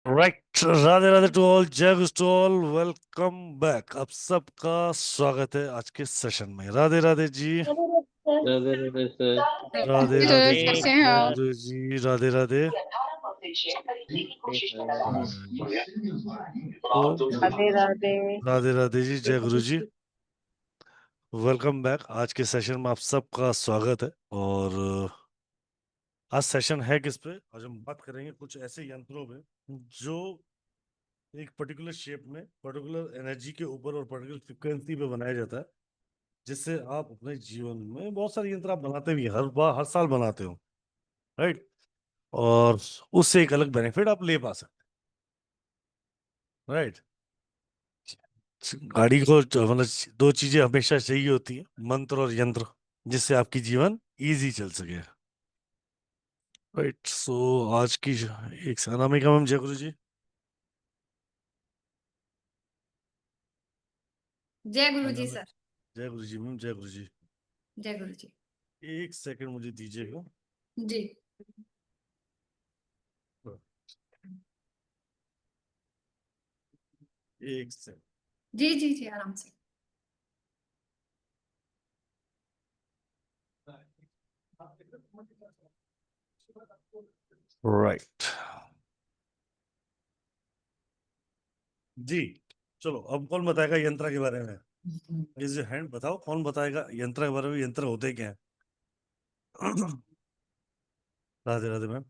Right. Radhe Radhe to all, जय गुरु to all, welcome back. आप सबका स्वागत है आज के सेशन में। राधे राधे जी। राधे राधे सर। राधे राधे जी, कैसे हैं जय आप? गुरु जी, राधे राधे। तो राधे राधे। राधे राधे जी, जय गुरु जी, वेलकम बैक। आज के सेशन में आप सबका स्वागत है। और आज सेशन है किस पे? आज हम बात करेंगे कुछ ऐसे यंत्रों पे जो एक पर्टिकुलर शेप में, पर्टिकुलर एनर्जी के ऊपर और पर्टिकुलर फ्रिक्वेंसी पे बनाया जाता है, जिससे आप अपने जीवन में बहुत सारे यंत्र आप बनाते भी हैं, हर बार हर साल बनाते हो, राइट। और उससे एक अलग बेनिफिट आप ले पा सकते हैं, राइट। गाड़ी को मतलब दो चीजें हमेशा चाहिए होती है, मंत्र और यंत्र, जिससे आपकी जीवन इजी चल सके, राइट। सो आज की एक अनामिका मैम, जय गुरु जी। जय गुरु जी अनामिक, सर। जय गुरु जी मैम, जय गुरु जी। जय गुरु जी। एक सेकंड मुझे दीजिएगा। जी एक सेकंड। जी जी जी, आराम से। राइट जी। चलो, अब कौन बताएगा यंत्र के बारे में? इज हैंड बताओ, कौन बताएगा यंत्र के बारे में? यंत्र होते क्या है? राधे राधे मैम।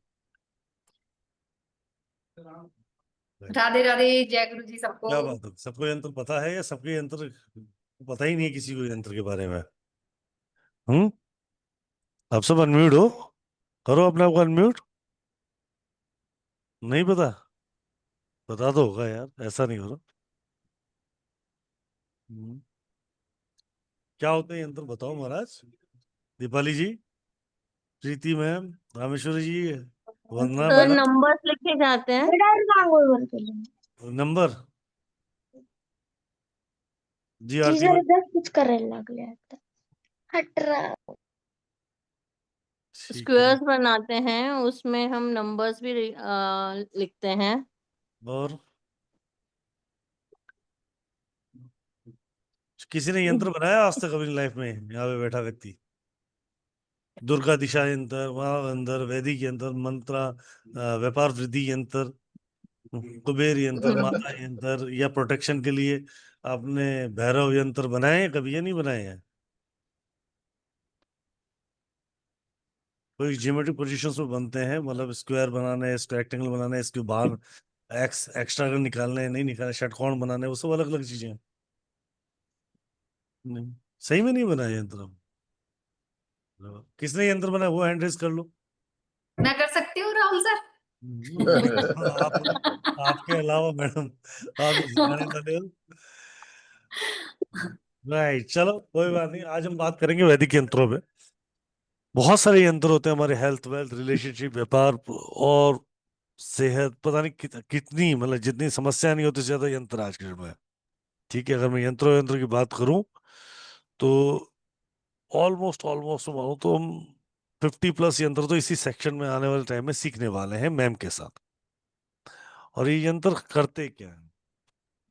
राधे राधे, जय गुरु जी सबको। क्या बात है, सबको यंत्र पता है या सबके यंत्र पता ही नहीं है किसी को यंत्र के बारे में? हम्म। आप सब अनम्यूट हो, करो अपने आप को अनम्यूट। नहीं पता? पता तो होगा यार, ऐसा नहीं करो। हम्म। क्या होते हैं यंत्र, बताओ महाराज। दीपाली जी, प्रीति मैम, रामेश्वरी जी, वंदना सर मैडम। नंबर्स लिखे जाते हैं। नंबर जी, आरती मैम। कुछ करायला लागले आता. हट रहा. ठीक है। स्क्वेयर्स बनाते हैं, उसमें हम नंबर्स भी लिखते हैं। और किसी ने यंत्र बनाया आज तक अपनी लाइफ में, यहाँ पे बैठा व्यक्ति? दुर्गा दिशा यंत्र, महायंत्र, वैदिक यंत्र, मंत्र, व्यापार वृद्धि यंत्र, कुबेर यंत्र, माता यंत्र, या प्रोटेक्शन के लिए आपने भैरव यंत्र बनाए हैं कभी या नहीं बनाए हैं? कोई ज्योमेट्रिक पोजीशंस में बनते हैं, मतलब स्क्वायर बनाना है, इसको रेक्टेंगल बनाना है, इसके बाहर एक्स एक्स्ट्रा अगर निकालने हैं, नहीं निकालने, षटकोण बनाने हैं, वो सब अलग अलग चीजें हैं। नहीं, सही में नहीं बनाए यंत्र? किसने यंत्र बनाया वो हैंड रेज कर लो। मैं कर सकती हूँ राहुल सर। आप, आपके अलावा मैडम, आप ही सिखाने वाले हो। राइट, चलो कोई बात नहीं, आज हम बात करेंगे वैदिक यंत्रों पे। बहुत सारे यंत्र होते हैं हमारे, हेल्थ, वेल्थ, रिलेशनशिप, व्यापार और सेहत, पता नहीं कितनी, मतलब जितनी समस्या नहीं होती, ज्यादा यंत्र आज के समय में। ठीक है, अगर मैं यंत्रों यंत्र की बात करूं तो ऑलमोस्ट ऑलमोस्ट मानो तो हम 50+ यंत्र तो इसी सेक्शन में आने वाले टाइम में सीखने वाले हैं मैम के साथ। और ये यंत्र करते क्या है?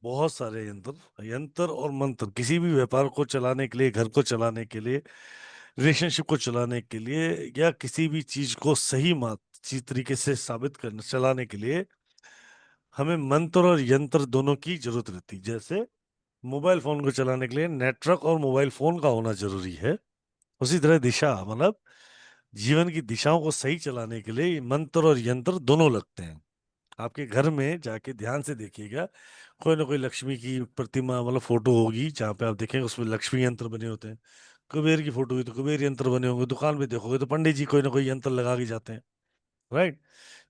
बहुत सारे यंत्र, यंत्र और मंत्र किसी भी व्यापार को चलाने के लिए, घर को चलाने के लिए, रिलेशनशिप को चलाने के लिए, या किसी भी चीज को सही तरीके से साबित करने चलाने के लिए हमें मंत्र और यंत्र दोनों की जरूरत रहती है। जैसे मोबाइल फोन को चलाने के लिए नेटवर्क और मोबाइल फोन का होना जरूरी है, उसी तरह दिशा, मतलब जीवन की दिशाओं को सही चलाने के लिए मंत्र और यंत्र दोनों लगते हैं। आपके घर में जाके ध्यान से देखिएगा, कोई ना कोई लक्ष्मी की प्रतिमा, मतलब फोटो होगी, जहाँ पे आप देखेंगे उसमें लक्ष्मी यंत्र बने होते हैं। कुबेर की फोटो हुई तो कुबेर यंत्र बने होंगे, दुकान पे देखोगे तो पंडित जी कोई ना कोई यंत्र लगा के जाते हैं, राइट।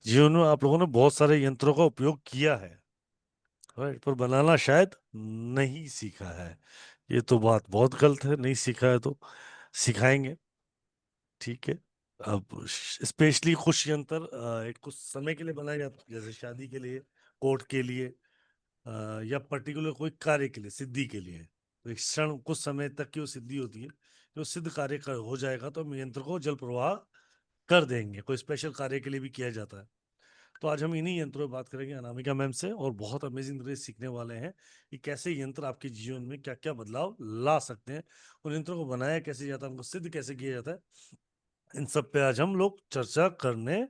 जीवन में आप लोगों ने बहुत सारे यंत्रों का उपयोग किया है, राइट, पर बनाना शायद नहीं सीखा है। ये तो बात बहुत गलत है, नहीं सीखा है तो सिखाएंगे, ठीक है। अब स्पेशली कुछ यंत्र एक कुछ समय के लिए बनाए जाते हैं, जैसे शादी के लिए, कोर्ट के लिए, या पर्टिकुलर कोई कार्य के लिए, सिद्धि के लिए। तो एक क्षण, कुछ समय तक की वो सिद्धि होती है, जो सिद्ध कार्य हो जाएगा तो हम यंत्र को जल प्रवाह कर देंगे। कोई स्पेशल कार्य के लिए भी किया जाता है। तो आज हम इन्हीं यंत्रों पर बात करेंगे अनामिका मैम से, और बहुत अमेजिंग तरह से सीखने वाले हैं कि कैसे यंत्र आपके जीवन में क्या क्या बदलाव ला सकते हैं, उन यंत्रों को बनाया कैसे जाता है, उनको सिद्ध कैसे किया जाता है, इन सब पे आज हम लोग चर्चा करने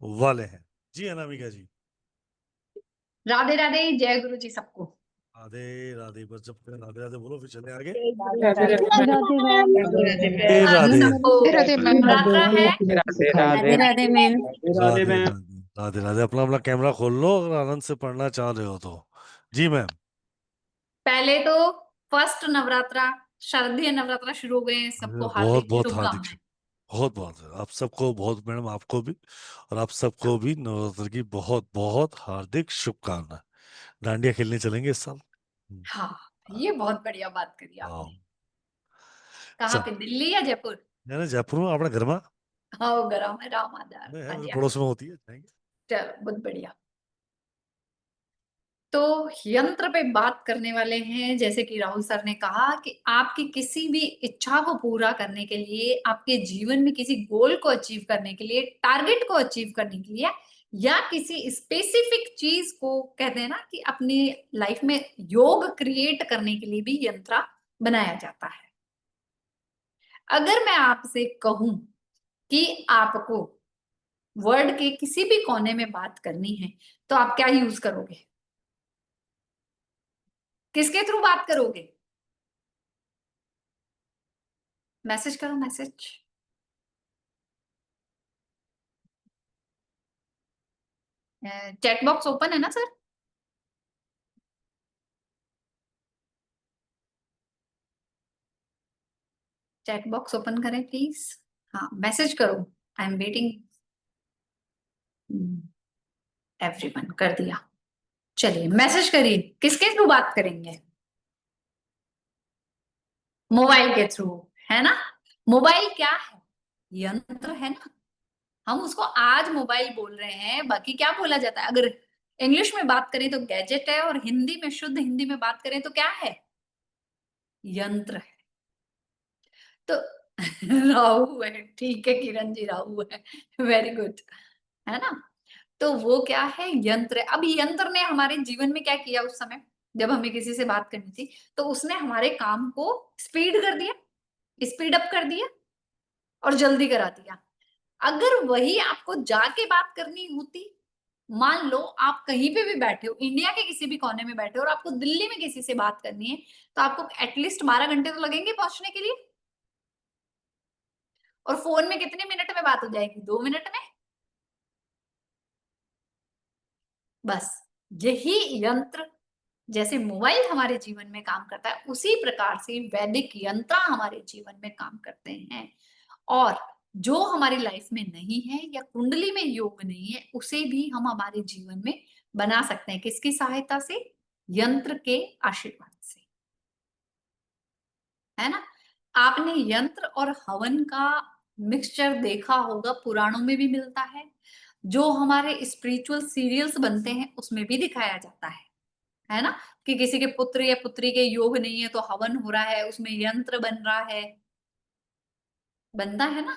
वाले हैं। जी अनामिका जी। राधे राधे, जय गुरु जी सबको। राधे राधे, बस जब तक राधे राधे बोलो फिर चले आगे। राधे राधे सबको नवरात्रा है। राधे राधे राधे मैम। राधे राधे मैम। राधे राधे। अपना अपना कैमरा खोल लो अगर आनंद से पढ़ना चाह रहे हो तो। जी मैम। पहले तो फर्स्ट नवरात्रा, शारदीय नवरात्रा शुरू हो गए हैं, सबको बहुत हार्दिक बहुत हार्दिक शुभकामनाएं। बहुत बहुत आप सबको बहुत, मैडम आपको भी, और आप सबको भी नवरात्र की बहुत बहुत हार्दिक शुभकामनाएं। डांडिया खेलने चलेंगे इस साल। हाँ, ये बहुत बढ़िया बात करी हाँ आपने। कहाँ चल, पे, दिल्ली या जयपुर? मैंने जयपुर में अपने घर में हाँ, वो गरम है, राम आधार है, आ मेरे गया। पड़ोस में होती है, जाएंगे। चलो, बहुत बढ़िया। तो यंत्र पे बात करने वाले हैं, जैसे कि राहुल सर ने कहा कि आपकी किसी भी इच्छा को पूरा करने के लिए, आपके जीवन में किसी गोल को अचीव करने के लिए, टारगेट को अचीव करने के लिए, या किसी स्पेसिफिक चीज को कहते हैं ना कि अपनी लाइफ में योग क्रिएट करने के लिए भी यंत्र बनाया जाता है। अगर मैं आपसे कहूं कि आपको वर्ल्ड के किसी भी कोने में बात करनी है, तो आप क्या यूज करोगे? किसके थ्रू बात करोगे? मैसेज करो, मैसेज। चैट बॉक्स ओपन है ना सर? चैट बॉक्स ओपन करें प्लीज। हाँ, मैसेज करो, आई एम वेटिंग। एवरीवन कर दिया। चलिए मैसेज करिए, किसके थ्रू बात करेंगे? मोबाइल के थ्रू, है ना? मोबाइल क्या है? यंत्र है ना। हम उसको आज मोबाइल बोल रहे हैं, बाकी क्या बोला जाता है? अगर इंग्लिश में बात करें तो गैजेट है, और हिंदी में, शुद्ध हिंदी में बात करें तो क्या है? यंत्र है। तो राहु है, ठीक है किरण जी, राहु है, वेरी गुड, है ना? तो वो क्या है? यंत्र है। अब यंत्र ने हमारे जीवन में क्या किया उस समय जब हमें किसी से बात करनी थी? तो उसने हमारे काम को स्पीड कर दिया, स्पीड अप कर दिया, और जल्दी करा दिया। अगर वही आपको जाके बात करनी होती, मान लो आप कहीं पे भी बैठे हो, इंडिया के किसी भी कोने में बैठे हो, और आपको दिल्ली में किसी से बात करनी है, तो आपको एटलीस्ट 12 घंटे तो लगेंगे पहुंचने के लिए। और फोन में कितने मिनट में बात हो जाएगी? 2 मिनट में। बस यही यंत्र, जैसे मोबाइल हमारे जीवन में काम करता है, उसी प्रकार से वैदिक यंत्र हमारे जीवन में काम करते हैं। और जो हमारी लाइफ में नहीं है, या कुंडली में योग नहीं है, उसे भी हम हमारे जीवन में बना सकते हैं। किसकी सहायता से? यंत्र के आशीर्वाद से, है ना? आपने यंत्र और हवन का मिक्सचर देखा होगा, पुराणों में भी मिलता है, जो हमारे स्पिरिचुअल सीरियल्स बनते हैं उसमें भी दिखाया जाता है ना? कि किसी के पुत्र या पुत्री के योग नहीं है तो हवन हो रहा है, उसमें यंत्र बन रहा है, बनता है ना?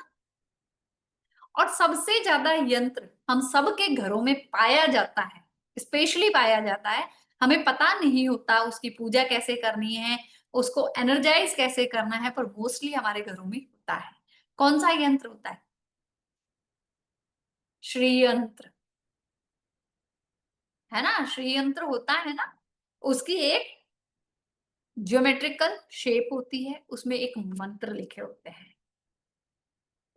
और सबसे ज्यादा यंत्र हम सबके घरों में पाया जाता है, स्पेशली पाया जाता है। हमें पता नहीं होता उसकी पूजा कैसे करनी है, उसको एनर्जाइज कैसे करना है, पर मोस्टली हमारे घरों में होता है। कौन सा यंत्र होता है? श्री यंत्र, है ना? श्री यंत्र होता है ना। उसकी एक ज्योमेट्रिकल शेप होती है, उसमें एक मंत्र लिखे होते हैं,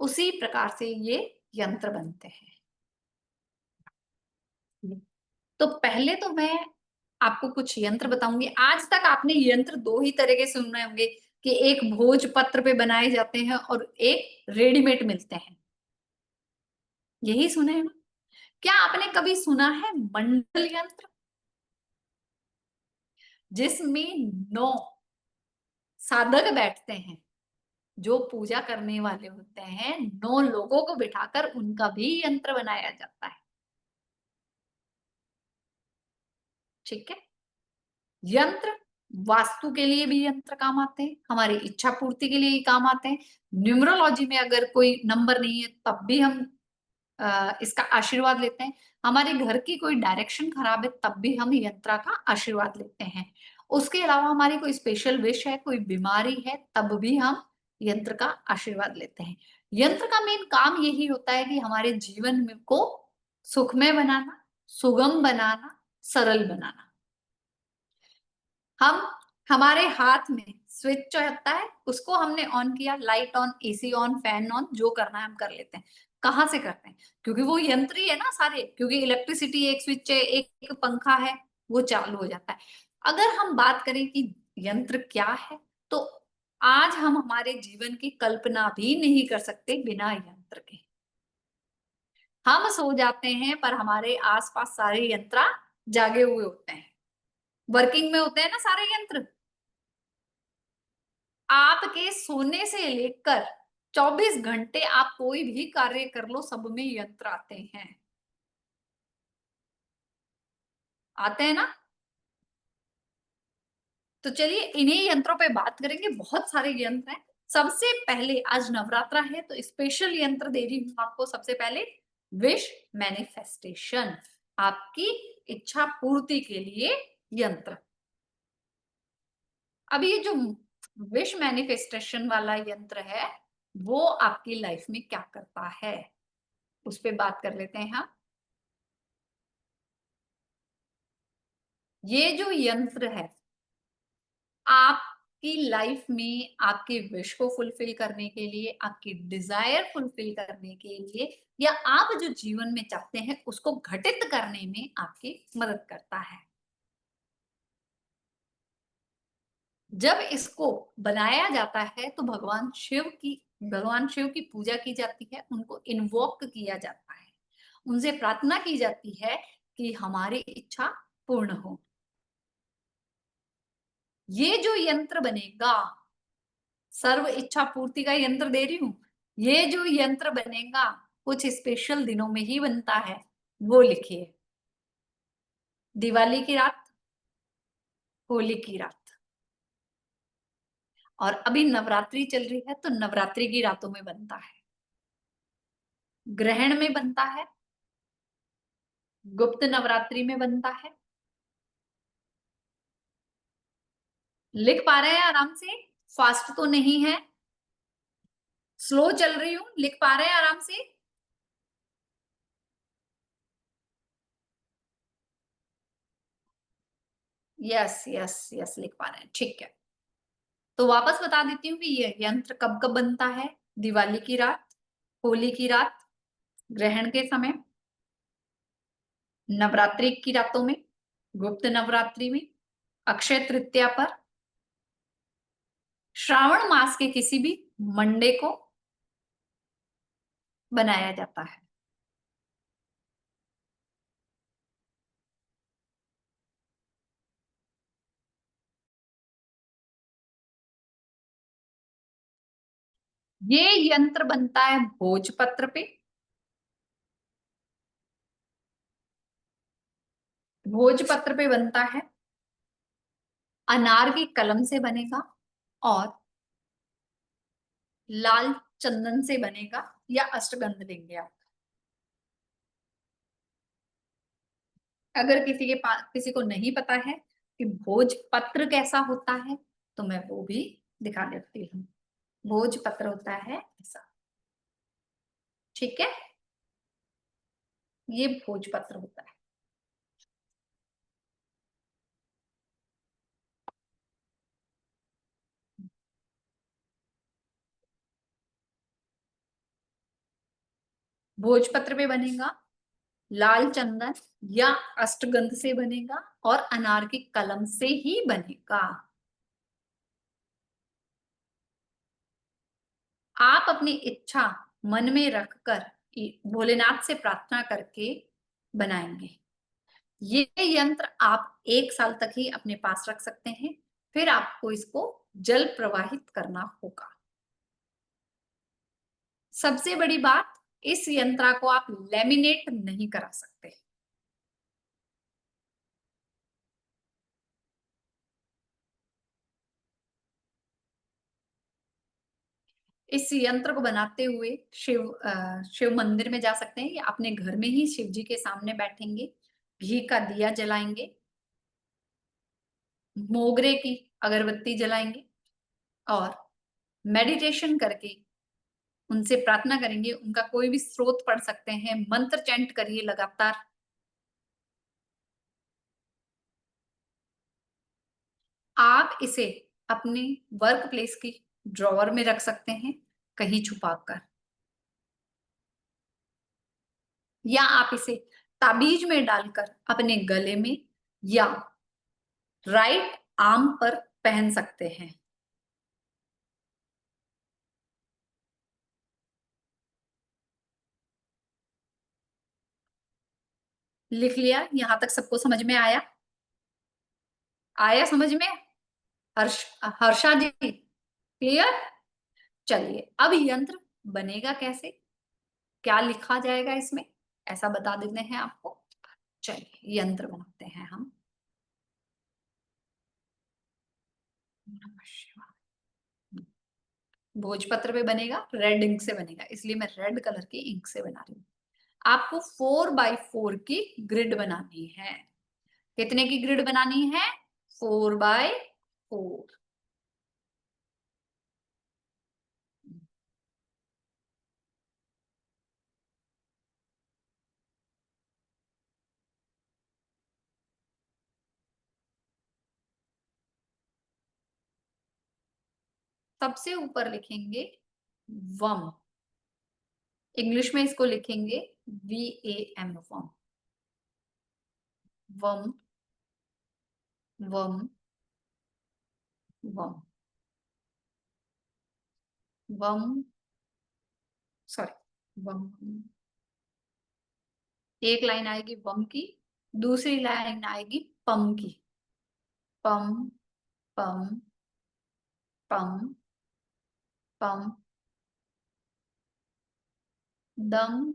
उसी प्रकार से ये यंत्र बनते हैं। तो पहले तो मैं आपको कुछ यंत्र बताऊंगी। आज तक आपने यंत्र 2 ही तरह के सुने होंगे, कि एक भोजपत्र पे बनाए जाते हैं और एक रेडीमेड मिलते हैं, यही सुने हैं ना? क्या आपने कभी सुना है मंडल यंत्र, जिसमें 9 साधक बैठते हैं, जो पूजा करने वाले होते हैं, 9 लोगों को बिठाकर उनका भी यंत्र बनाया जाता है। ठीक है? यंत्र वास्तु के लिए भी यंत्र काम आते हैं, हमारी इच्छा पूर्ति के लिए काम आते हैं। न्यूमरोलॉजी में अगर कोई नंबर नहीं है तब भी हम इसका आशीर्वाद लेते हैं। हमारे घर की कोई डायरेक्शन खराब है तब भी हम यंत्रा का आशीर्वाद लेते हैं। उसके अलावा हमारी कोई स्पेशल विश है, कोई बीमारी है, तब भी हम यंत्र का आशीर्वाद लेते हैं। यंत्र का मेन काम यही होता है कि हमारे जीवन में को सुखमय बनाना, सुगम बनाना, सरल बनाना। हम हमारे हाथ में स्विच होता है, उसको हमने ऑन किया, light on, AC on, fan on, जो करना है हम कर लेते हैं। कहाँ से करते हैं? क्योंकि वो यंत्र ही है ना सारे, क्योंकि इलेक्ट्रिसिटी एक स्विच है, एक पंखा है, वो चालू हो जाता है। अगर हम बात करें कि यंत्र क्या है, तो आज हम हमारे जीवन की कल्पना भी नहीं कर सकते बिना यंत्र के। हम सो जाते हैं पर हमारे आसपास सारे यंत्र जागे हुए होते हैं, वर्किंग में होते हैं ना सारे यंत्र। आपके सोने से लेकर 24 घंटे आप कोई भी कार्य कर लो, सब में यंत्र आते हैं, आते हैं ना। तो चलिए इन्हीं यंत्रों पे बात करेंगे। बहुत सारे यंत्र हैं। सबसे पहले आज नवरात्रा है तो स्पेशल यंत्र दे रही हूं आपको। सबसे पहले विश मैनिफेस्टेशन, आपकी इच्छा पूर्ति के लिए यंत्र। अब ये जो विश मैनिफेस्टेशन वाला यंत्र है वो आपकी लाइफ में क्या करता है, उस पे बात कर लेते हैं हम। ये जो यंत्र है आपकी लाइफ में आपके विश को फुलफिल करने के लिए, आपकी डिजायर फुलफिल करने के लिए, या आप जो जीवन में चाहते हैं उसको घटित करने में आपकी मदद करता है। जब इसको बनाया जाता है तो भगवान शिव की पूजा की जाती है, उनको इन्वोक किया जाता है, उनसे प्रार्थना की जाती है कि हमारी इच्छा पूर्ण हो। ये जो यंत्र बनेगा, सर्व इच्छा पूर्ति का यंत्र दे रही हूं, ये जो यंत्र बनेगा कुछ स्पेशल दिनों में ही बनता है। वो लिखिए, दिवाली की रात, होली की रात, और अभी नवरात्रि चल रही है तो नवरात्रि की रातों में बनता है, ग्रहण में बनता है, गुप्त नवरात्रि में बनता है। लिख पा रहे हैं आराम से? फास्ट तो नहीं है, स्लो चल रही हूं, लिख पा रहे हैं आराम से? यस यस यस, लिख पा रहे हैं, ठीक है। तो वापस बता देती हूँ कि ये यंत्र कब कब बनता है। दिवाली की रात, होली की रात, ग्रहण के समय, नवरात्रि की रातों में, गुप्त नवरात्रि में, अक्षय तृतीया पर, श्रावण मास के किसी भी मंडे को बनाया जाता है। ये यंत्र बनता है भोजपत्र पे, भोजपत्र पे बनता है, अनार की कलम से बनेगा और लाल चंदन से बनेगा, या अष्टगंध लेंगे आप। अगर किसी के पास, किसी को नहीं पता है कि भोजपत्र कैसा होता है तो मैं वो भी दिखा देती हूँ। भोजपत्र होता है ऐसा, ठीक है, ये भोजपत्र होता है। भोजपत्र पे बनेगा, लाल चंदन या अष्टगंध से बनेगा, और अनार की कलम से ही बनेगा। आप अपनी इच्छा मन में रखकर भोलेनाथ से प्रार्थना करके बनाएंगे। ये यंत्र आप 1 साल तक ही अपने पास रख सकते हैं, फिर आपको इसको जल प्रवाहित करना होगा। सबसे बड़ी बात, इस यंत्र को आप लेमिनेट नहीं करा सकते। इस यंत्र को बनाते हुए शिव मंदिर में जा सकते हैं या अपने घर में ही शिव जी के सामने बैठेंगे, घी का दिया जलाएंगे, मोगरे की अगरबत्ती जलाएंगे और मेडिटेशन करके उनसे प्रार्थना करेंगे। उनका कोई भी स्रोत पढ़ सकते हैं, मंत्र चैंट करिए लगातार। आप इसे अपने वर्क प्लेस की ड्रॉअर में रख सकते हैं, कहीं छुपाकर, या आप इसे ताबीज में डालकर अपने गले में या राइट आर्म पर पहन सकते हैं। लिख लिया? यहां तक सबको समझ में आया? आया समझ में? हर्षा जी क्लियर? चलिए, अब यंत्र बनेगा कैसे, क्या लिखा जाएगा इसमें, ऐसा बता देते हैं आपको। चलिए यंत्र बनाते हैं हम। नमः शिवाय। भोजपत्र पे बनेगा, रेड इंक से बनेगा, इसलिए मैं रेड कलर की इंक से बना रही हूँ। आपको 4x4 की ग्रिड बनानी है। कितने की ग्रिड बनानी है? 4x4। सबसे ऊपर लिखेंगे वम, इंग्लिश में इसको लिखेंगे VAM, वम। वम वम वम वम, सॉरी, वम। एक लाइन आएगी वम की, दूसरी लाइन आएगी पम की। पम पम पम पम, दम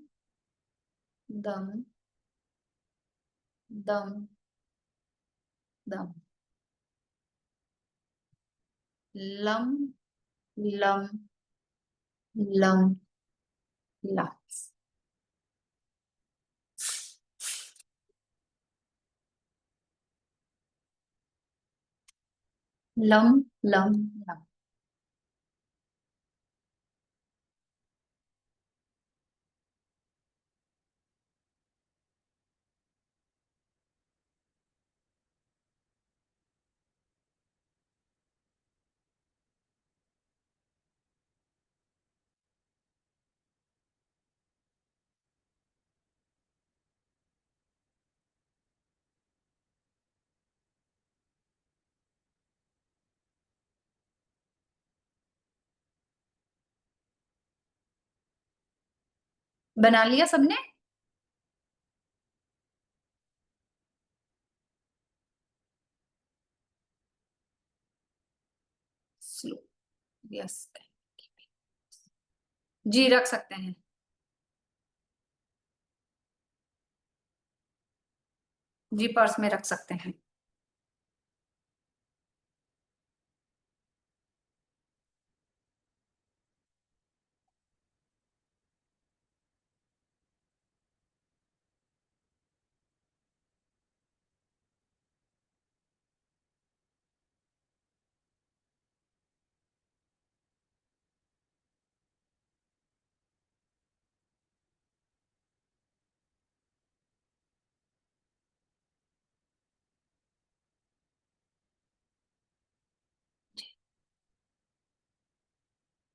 दम दम दम, lump lump lump lump. Lump lump lump. बना लिया सबने? Slow, yes. जी रख सकते हैं। जी पर्स में रख सकते हैं।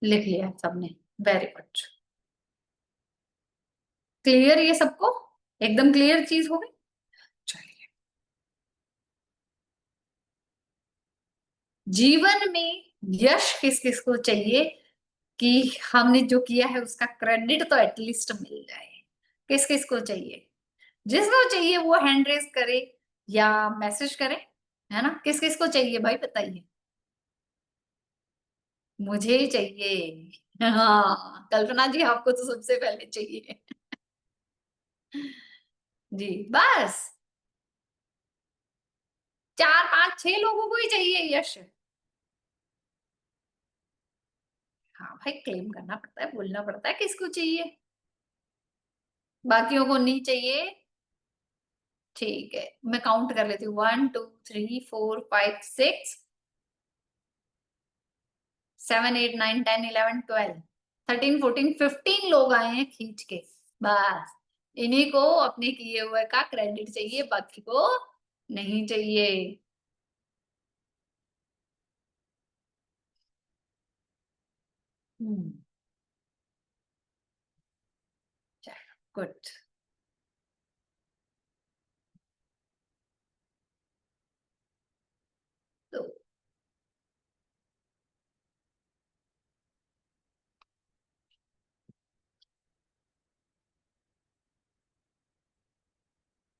लिख लिया सबने, वेरी गुड। क्लियर ये सबको? एकदम क्लियर चीज हो गई। चलिए, जीवन में यश किस किस को चाहिए कि हमने जो किया है उसका क्रेडिट तो एटलीस्ट मिल जाए? किस किस को चाहिए? जिसको चाहिए वो हैंड रेज करे या मैसेज करे, है ना? किस किस को चाहिए भाई बताइए? मुझे ही चाहिए। हाँ कल्पना जी, आपको तो सबसे पहले चाहिए। जी बस 4 5 6 लोगों को ही चाहिए यश। हाँ भाई, क्लेम करना पड़ता है, बोलना पड़ता है किसको चाहिए, बाकियों को नहीं चाहिए। ठीक है, मैं काउंट कर लेती हूँ, 1 2 3 4 5 6 7 8 9 10 11 12 13 14 15 लोग आए हैं खींच के। बस इन्हीं को अपने किए हुए का क्रेडिट चाहिए, बाकी को नहीं चाहिए। गुड। तो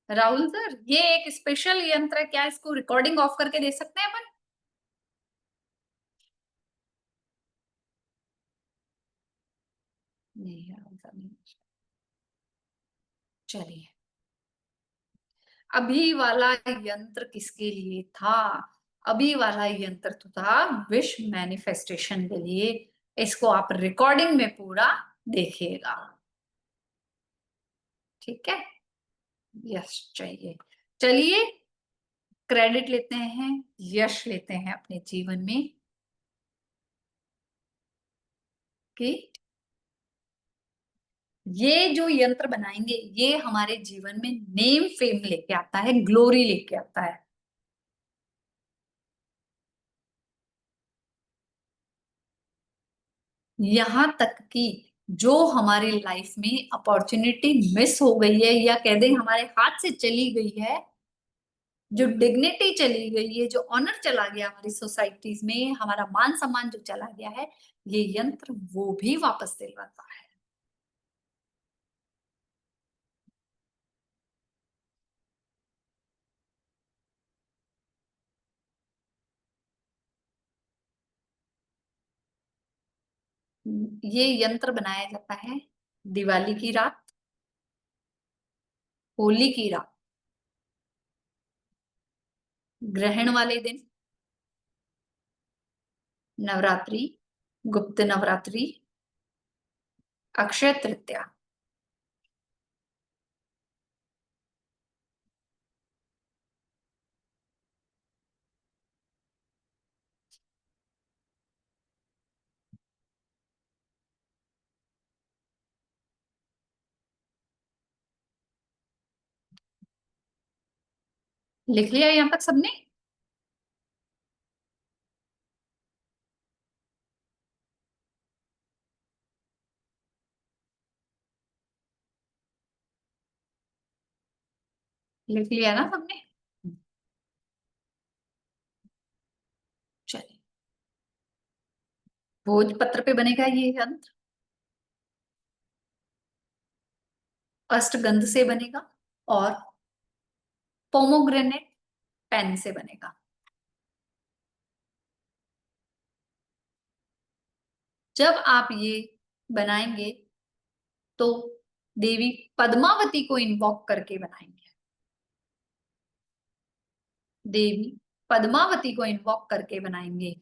राहुल सर, ये एक स्पेशल यंत्र है, क्या इसको रिकॉर्डिंग ऑफ करके दे सकते हैं अपन? नहीं राहुल सर, नहीं। चलिए, अभी वाला यंत्र किसके लिए था? अभी वाला यंत्र तो था विश मैनिफेस्टेशन के लिए। इसको आप रिकॉर्डिंग में पूरा देखिएगा, ठीक है? यश चाहिए। चलिए, क्रेडिट लेते हैं, यश लेते हैं अपने जीवन में कि ये जो यंत्र बनाएंगे ये हमारे जीवन में नेम फेम लेके आता है, ग्लोरी लेके आता है। यहां तक कि जो हमारी लाइफ में अपॉर्चुनिटी मिस हो गई है, या कह दें हमारे हाथ से चली गई है, जो डिग्निटी चली गई है, जो ऑनर चला गया हमारी सोसाइटीज में, हमारा मान सम्मान जो चला गया है, ये यंत्र वो भी वापस दिलवाता है। ये यंत्र बनाया जाता है दिवाली की रात, होली की रात, ग्रहण वाले दिन, नवरात्रि, गुप्त नवरात्रि, अक्षय तृतीया। लिख लिया यहाँ तक सबने? लिख लिया ना सबने? चलिए, भोजपत्र पे बनेगा ये यंत्र, अष्टगंध से बनेगा, और पोमोग्रेनेट पेन से बनेगा। जब आप ये बनाएंगे तो देवी पद्मावती को इन्वॉक करके बनाएंगे, देवी पद्मावती को इन्वॉक करके बनाएंगे।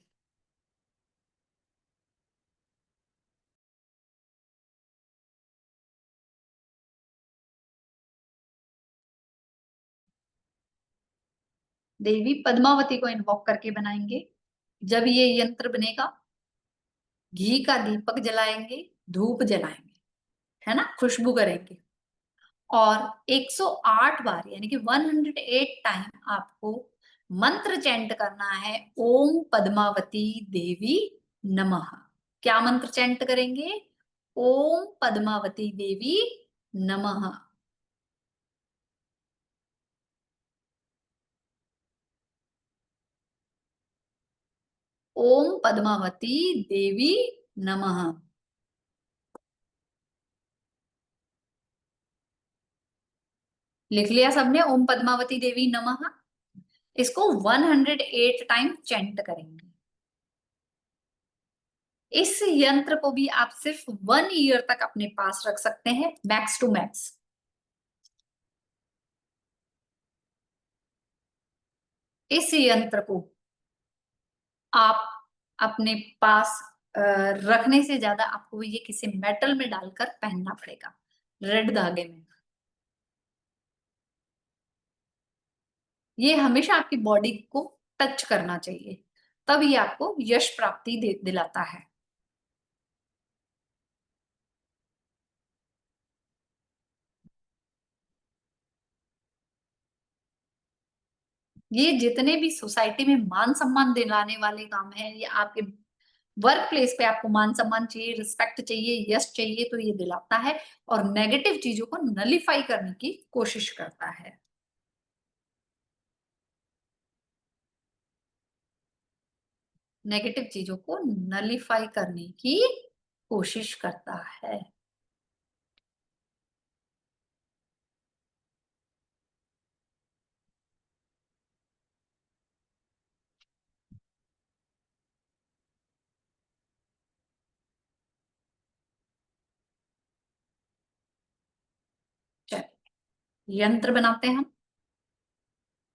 देवी पद्मावती को इन्वॉक करके बनाएंगे। जब ये यंत्र बनेगा, घी का दीपक जलाएंगे, धूप जलाएंगे, है ना, खुशबू करेंगे, और 108 बार यानी कि 108 टाइम आपको मंत्र चैंट करना है, ओम पद्मावती देवी नमः। क्या मंत्र चैंट करेंगे? ओम पद्मावती देवी नमः। ओम पद्मावती देवी नमः। लिख लिया सबने ओम पद्मावती देवी नमः? इसको 108 टाइम चैंट करेंगे। इस यंत्र को भी आप सिर्फ 1 ईयर तक अपने पास रख सकते हैं, मैक्स टू मैक्स। इस यंत्र को आप अपने पास रखने से ज्यादा आपको ये किसी मेटल में डालकर पहनना पड़ेगा, रेड धागे में। ये हमेशा आपकी बॉडी को टच करना चाहिए, तब ये आपको यश प्राप्ति दिलाता है। ये जितने भी सोसाइटी में मान सम्मान दिलाने वाले काम हैं, ये आपके वर्क प्लेस पे आपको मान सम्मान चाहिए, रिस्पेक्ट चाहिए, यश चाहिए, तो ये दिलाता है और नेगेटिव चीजों को नलीफाई करने की कोशिश करता है। नेगेटिव चीजों को नलीफाई करने की कोशिश करता है। चलिए यंत्र बनाते हैं हम।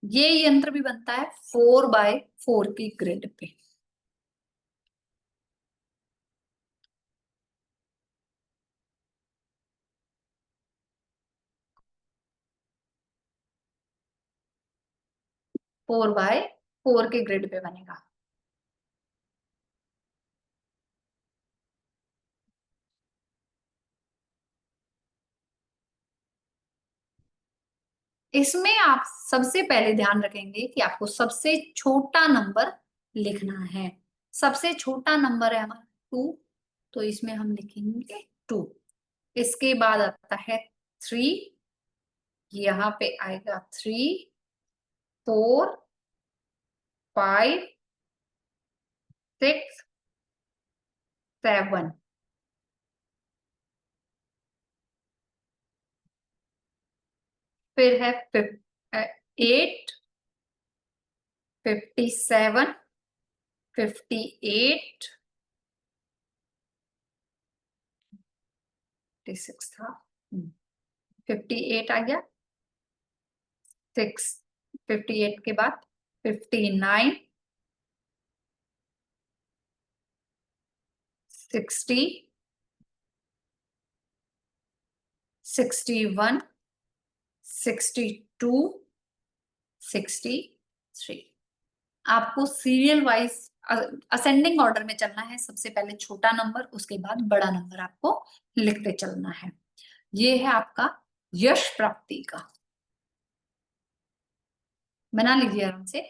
ये यंत्र भी बनता है 4x4 की ग्रिड पे। फोर बाय फोर के ग्रिड पे बनेगा। इसमें आप सबसे पहले ध्यान रखेंगे कि आपको सबसे छोटा नंबर लिखना है। सबसे छोटा नंबर है हमारा 2, तो इसमें हम लिखेंगे 2। इसके बाद आता है 3, यहाँ पे आएगा 3, 4, 5, 6, 7। फिर है 8, 57, 58, 56 था, 58 आ गया। 6, 58 के बाद 59, 60, 61, 62, 63। आपको सीरियल वाइज असेंडिंग ऑर्डर में चलना है। सबसे पहले छोटा नंबर, उसके बाद बड़ा नंबर आपको लिखते चलना है। ये है आपका यश प्राप्ति का। बना लीजिए आराम से।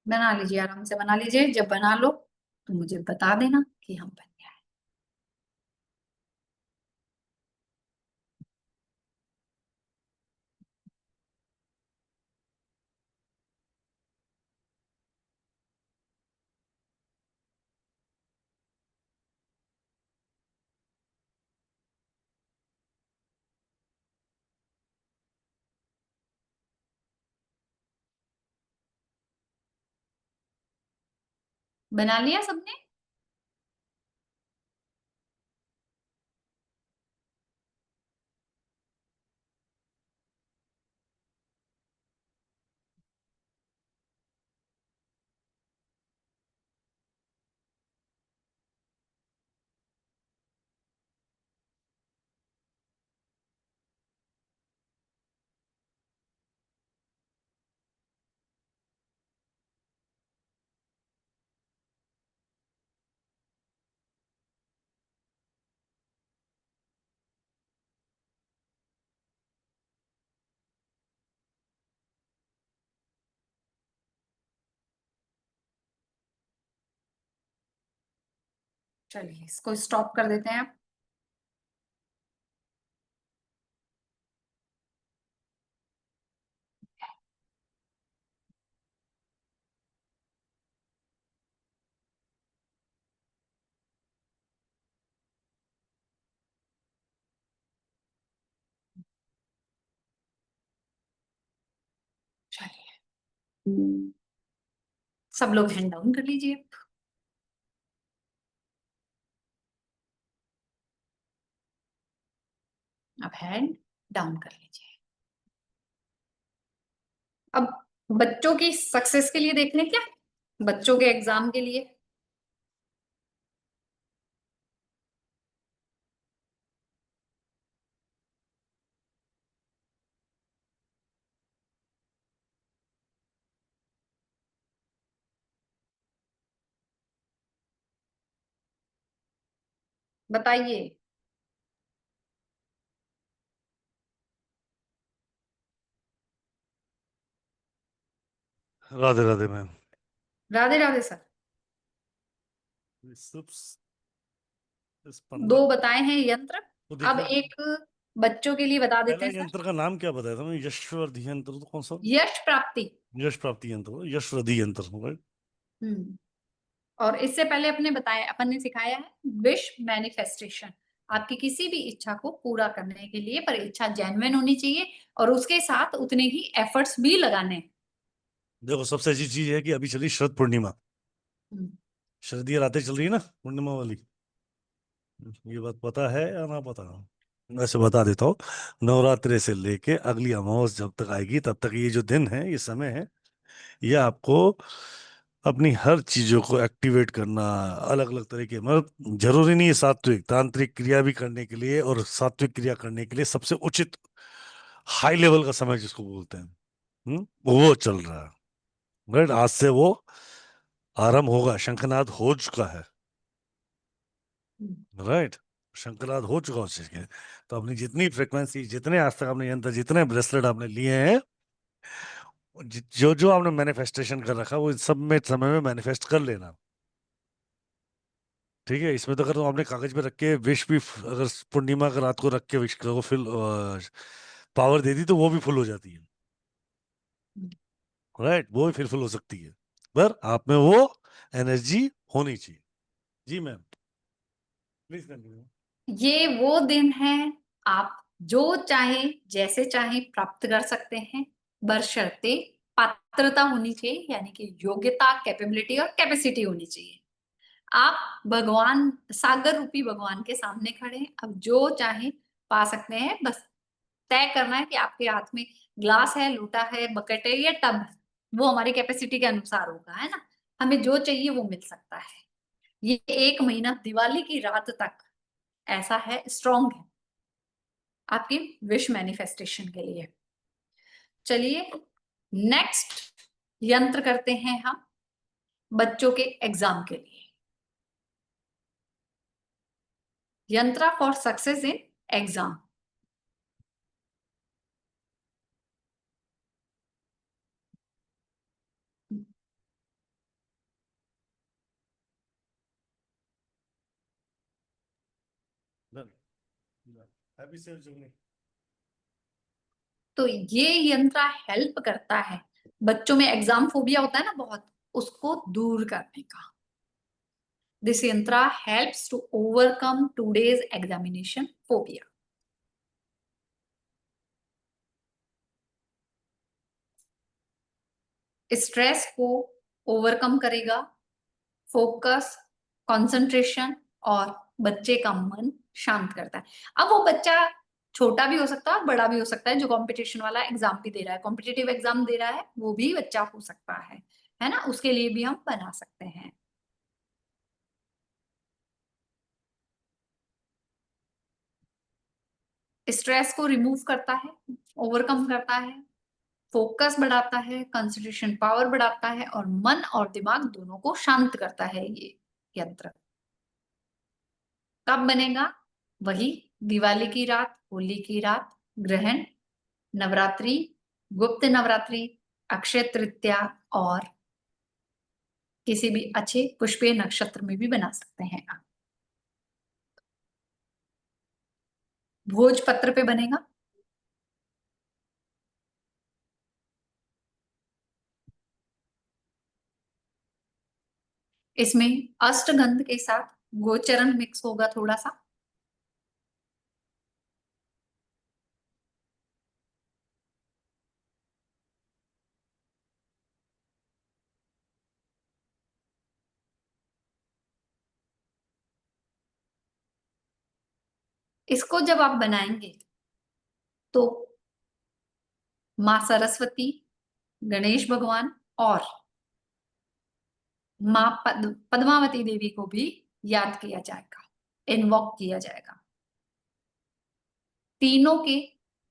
बना लीजिए आराम से, बना लीजिए। जब बना लो तो मुझे बता देना कि हम बन गया है। बना लिया सबने? चलिए इसको स्टॉप कर देते हैं आप। सब लोग हैंड डाउन कर लीजिए। अब हैंड डाउन कर लीजिए। अब बच्चों की सक्सेस के लिए देख लें क्या, बच्चों के एग्जाम के लिए। बताइए। राधे राधे मैम। राधे राधे सर। इस दो 15 बताए हैं यंत्र, तो अब देखिए, एक बच्चों के लिए बता देते पहला हैं सर। यंत्र का नाम क्या बताया था मैंने? यशवर्धी यंत्र, तो कौन सा? यश प्राप्ति। यश प्राप्ति यंत्र, यशवृद्धि यंत्र, right? हम्म। और इससे पहले अपने बताया, अपन ने सिखाया है विश मैनिफेस्टेशन। आपकी किसी भी इच्छा को पूरा करने के लिए, पर इच्छा जेन्युइन होनी चाहिए और उसके साथ उतने ही एफर्ट्स भी लगाने हैं। देखो, सबसे अच्छी चीज है कि अभी चली शरद पूर्णिमा, हम्म। शरदीय रातें चल रही है ना, पूर्णिमा वाली। ये बात पता है या ना पता? वैसे बता देता हूँ। नवरात्रि से लेके अगली अमावस जब तक आएगी तब तक ये जो दिन है, ये समय है, ये आपको अपनी हर चीजों को एक्टिवेट करना, अलग अलग तरीके, मतलब जरूरी नहीं है सात्विक, तांत्रिक क्रिया भी करने के लिए, और सात्विक क्रिया करने के लिए सबसे उचित हाई लेवल का समय जिसको बोलते हैं, वो चल रहा है। राइट, आज से वो आरंभ होगा, शंखनाद हो चुका है। राइट, शंखनाद हो चुका उस चीज के। तो अपनी जितनी फ्रिक्वेंसी, जितने आज तक आपने यंत्र, जितने ब्रेसलेट आपने लिए हैं, जो जो आपने मैनिफेस्टेशन कर रखा, वो इन सब में समय में मैनिफेस्ट कर लेना। ठीक है, इसमें तो अगर तो आपने कागज पे रख के विश भी, अगर पूर्णिमा का रात को रख के विश को फिल पावर दे दी, तो वो भी फुल हो जाती है। राइट, वो भी फिर फुल हो सकती है, पर आप में वो एनर्जी होनी चाहिए। जी मैम, प्लीज कंटिन्यू। ये वो दिन है, आप जो चाहे जैसे चाहे प्राप्त कर सकते हैं, बशर्ते पात्रता होनी चाहिए, यानी कि योग्यता, कैपेबिलिटी और कैपेसिटी होनी चाहिए। आप भगवान, सागर रूपी भगवान के सामने खड़े हैं, अब जो चाहे पा सकते हैं। बस तय करना है कि आपके हाथ में ग्लास है, लोटा है, बकेट है या टब है। वो हमारी कैपेसिटी के अनुसार होगा, है ना। हमें जो चाहिए वो मिल सकता है। ये 1 महीना दिवाली की रात तक ऐसा है, स्ट्रॉन्ग है आपकी विश मैनिफेस्टेशन के लिए। चलिए नेक्स्ट यंत्र करते हैं हम बच्चों के एग्जाम के लिए। यंत्र for success in exam. Happy safe journey. तो ये यंत्र हेल्प करता है बच्चों में एग्जाम फोबिया होता है ना बहुत, उसको दूर करने का। This yantra helps to overcome today's examination phobia. Stress को ओवरकम करेगा, फोकस, कंसंट्रेशन और बच्चे का मन शांत करता है। अब वो बच्चा छोटा भी हो सकता है और बड़ा भी हो सकता है, जो कंपटीशन वाला एग्जाम भी दे रहा है, कॉम्पिटिटिव एग्जाम दे रहा है, वो भी बच्चा हो सकता है ना। उसके लिए भी हम बना सकते हैं। स्ट्रेस को रिमूव करता है, ओवरकम करता है, फोकस बढ़ाता है, कंसंट्रेशन पावर बढ़ाता है और मन और दिमाग दोनों को शांत करता है ये यंत्र। कब बनेगा? वही दिवाली की रात, होली की रात, ग्रहण, नवरात्रि, गुप्त नवरात्रि, अक्षय तृतीया और किसी भी अच्छे पुष्पीय नक्षत्र में भी बना सकते हैं आप। भोजपत्र पे बनेगा। इसमें अष्टगंध के साथ गोचरण मिक्स होगा थोड़ा सा। इसको जब आप बनाएंगे तो माँ सरस्वती, गणेश भगवान और माँ पद्मावती देवी को भी याद किया जाएगा, इन्वॉक किया जाएगा। तीनों के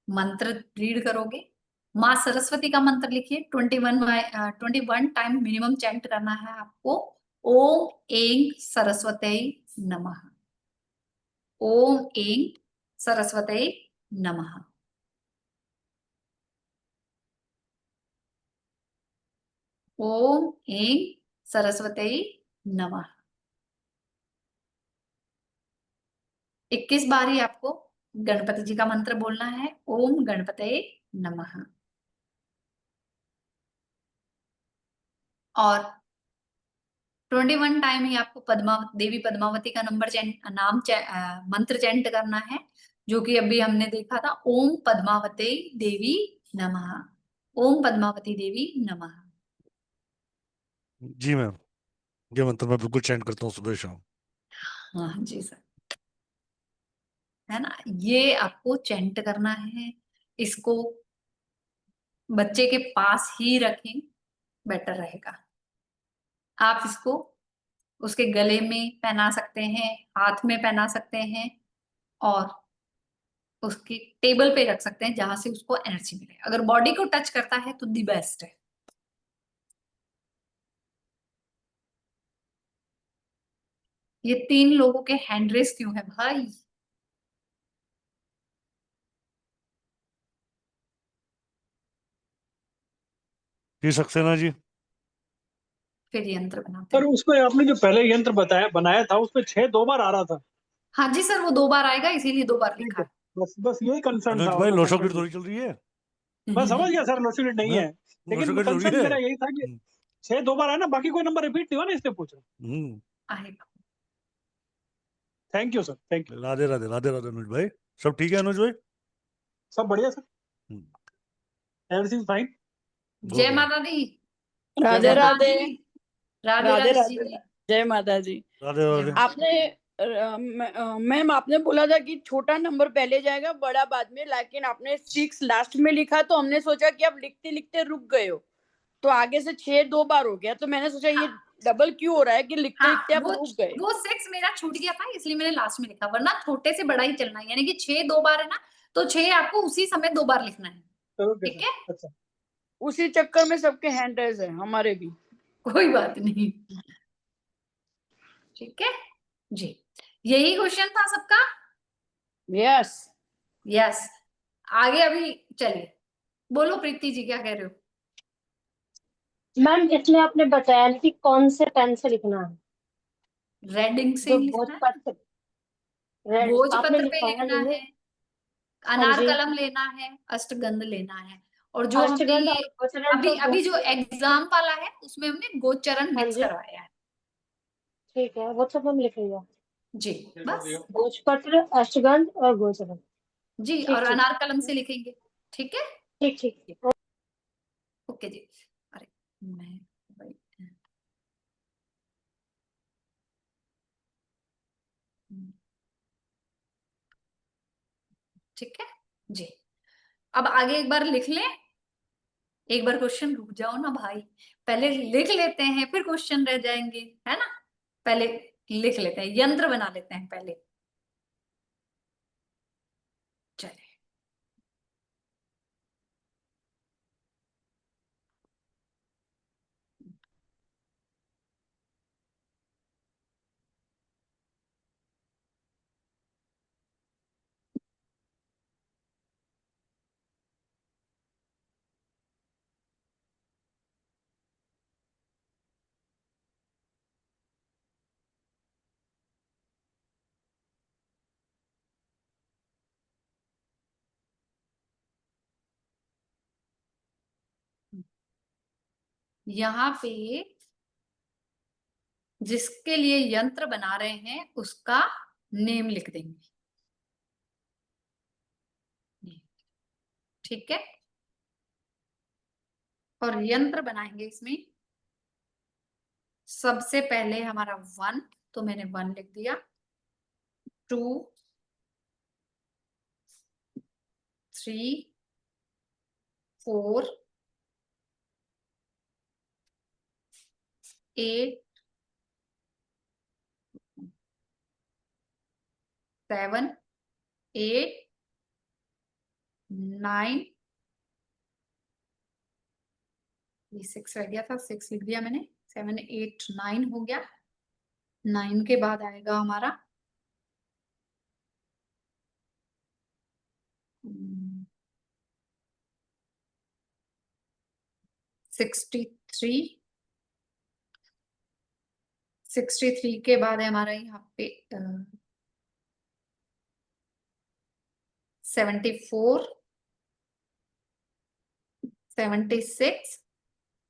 मंत्र रीड करोगे। माँ सरस्वती का मंत्र लिखिए, 21 टाइम मिनिमम चैंट करना है आपको। ओम ऐं सरस्वती नमः, ओम ऐं सरस्वती नमः। ओम ऐं सरस्वती नमः। 21 बार ही आपको गणपति जी का मंत्र बोलना है, ओम गणपते नमः। और 21 टाइम ही आपको देवी पद्मावती का मंत्र चैंट करना है, जो कि अभी हमने देखा था, ओम पद्मावती देवी नमः, ओम पद्मावती देवी नमः। जी मैम, ये मंत्र मैं बिल्कुल चैंट करता हूँ सुबह शाम। हाँ जी सर, है ना, ये आपको चैंट करना है। इसको बच्चे के पास ही रखें, बेटर रहेगा। आप इसको उसके गले में पहना सकते हैं, हाथ में पहना सकते हैं, और उसके टेबल पे रख सकते हैं जहां से उसको एनर्जी मिले। अगर बॉडी को टच करता है तो दी बेस्ट है। ये 3 लोगों के हैंड रेस क्यों है भाई? जी सक्सेना जी। फिर यंत्र बनाते सर हैं। उसमें आपने जो पहले यंत्र बनाया था उसमें 6 2 बार आ रहा था। हाँ जी सर, वो 2 बार आएगा, इसीलिए 2 बार ठीक लिखा है, बस यही कंसर्न था अनुज और भाई कोई लोशो कंसर्न की नहीं। थोड़ी चल रही है। मैं समझ गया सर, लोसिड नहीं है, लेकिन लोशो की थोड़ी कंसर्न है। मेरा यही था कि 6 2 बार है ना, बाकी कोई नंबर रिपीट नहीं हुआ ना, इसलिए पूछ रहा हूँ। आएगा। Thank you sir, thank you. Radhe Radhe Radhe Radhe Anuj भाई, सब ठीक है अनुज भाई? सब बढ़िया सर, हम्म, एवरीथिंग फाइन। जय गुड। माता दी। राधे जय माता राधे। दी। राधे राधे राधे राधे। जी। जय माता जी। राधे राधे। आपने मैम आपने बोला था कि छोटा नंबर पहले जाएगा, बड़ा बाद में, लेकिन आपने 6 लास्ट में लिखा, तो हमने सोचा कि आप लिखते लिखते रुक गए हो, तो आगे से 6 2 बार हो गया, तो मैंने सोचा ये डबल क्यों हो रहा है कि लिखते हाँ, लिखते आप रुक गए। वो 6 मेरा छूट गया था, इसलिए मैंने लास्ट में लिखा, वरना छोटे से बड़ा ही चलना है। यानी कि 6 2 बार है ना, तो 6 आपको उसी समय 2 बार लिखना है। ओके ठीक सर, है, अच्छा। उसी चक्कर में सबके हैंड रेज है, हमारे भी। कोई बात नहीं। ठीक है जी, यही क्वेश्चन था सबका। यस। यस, आगे अभी चलिए, बोलो प्रीति जी क्या कह रहे हो? मैम इसमें आपने बताया नहीं कि कौन से पेन से लिखना है, रेड इंक से जो ही लिखना है, भोजपत्र रेड आपने भोजपत्र पे लिखवाया लिखना नहीं है, है। हाँ अनार जी, कलम लेना है, अष्टगंध लेना है, और जो हमने अष्टगंध ये और गोचरण अभी तो अभी जो एग्जाम वाला है उसमें हमने गोचरण हाँ मिक्स जी, करवाया है। ठीक है, वो सब हम लिखेंगे। जी, बस भोजपत्र, अष्टगंध और गोचरण। जी, और ठीक ठीक अनार कलम से लिखेंगे। ठीक है, ठीक ठीक। ओके जी। अरे मैं ठीक है जी, अब आगे एक बार लिख लें। एक बार क्वेश्चन रुक जाओ ना भाई, पहले लिख लेते हैं फिर क्वेश्चन रह जाएंगे, है ना। पहले लिख लेते हैं, यंत्र बना लेते हैं पहले। चलिए, यहाँ पे जिसके लिए यंत्र बना रहे हैं उसका नेम लिख देंगे। ठीक है, और यंत्र बनाएंगे इसमें। सबसे पहले हमारा 1, तो मैंने 1 लिख दिया। 2, 3 4 8 7 8 9 ये 6 रह गया था, 6 लिख दिया मैंने, 7 8 9 हो गया। 9 के बाद आएगा हमारा 63। 63 के बाद है हमारा यहाँ पे 74 76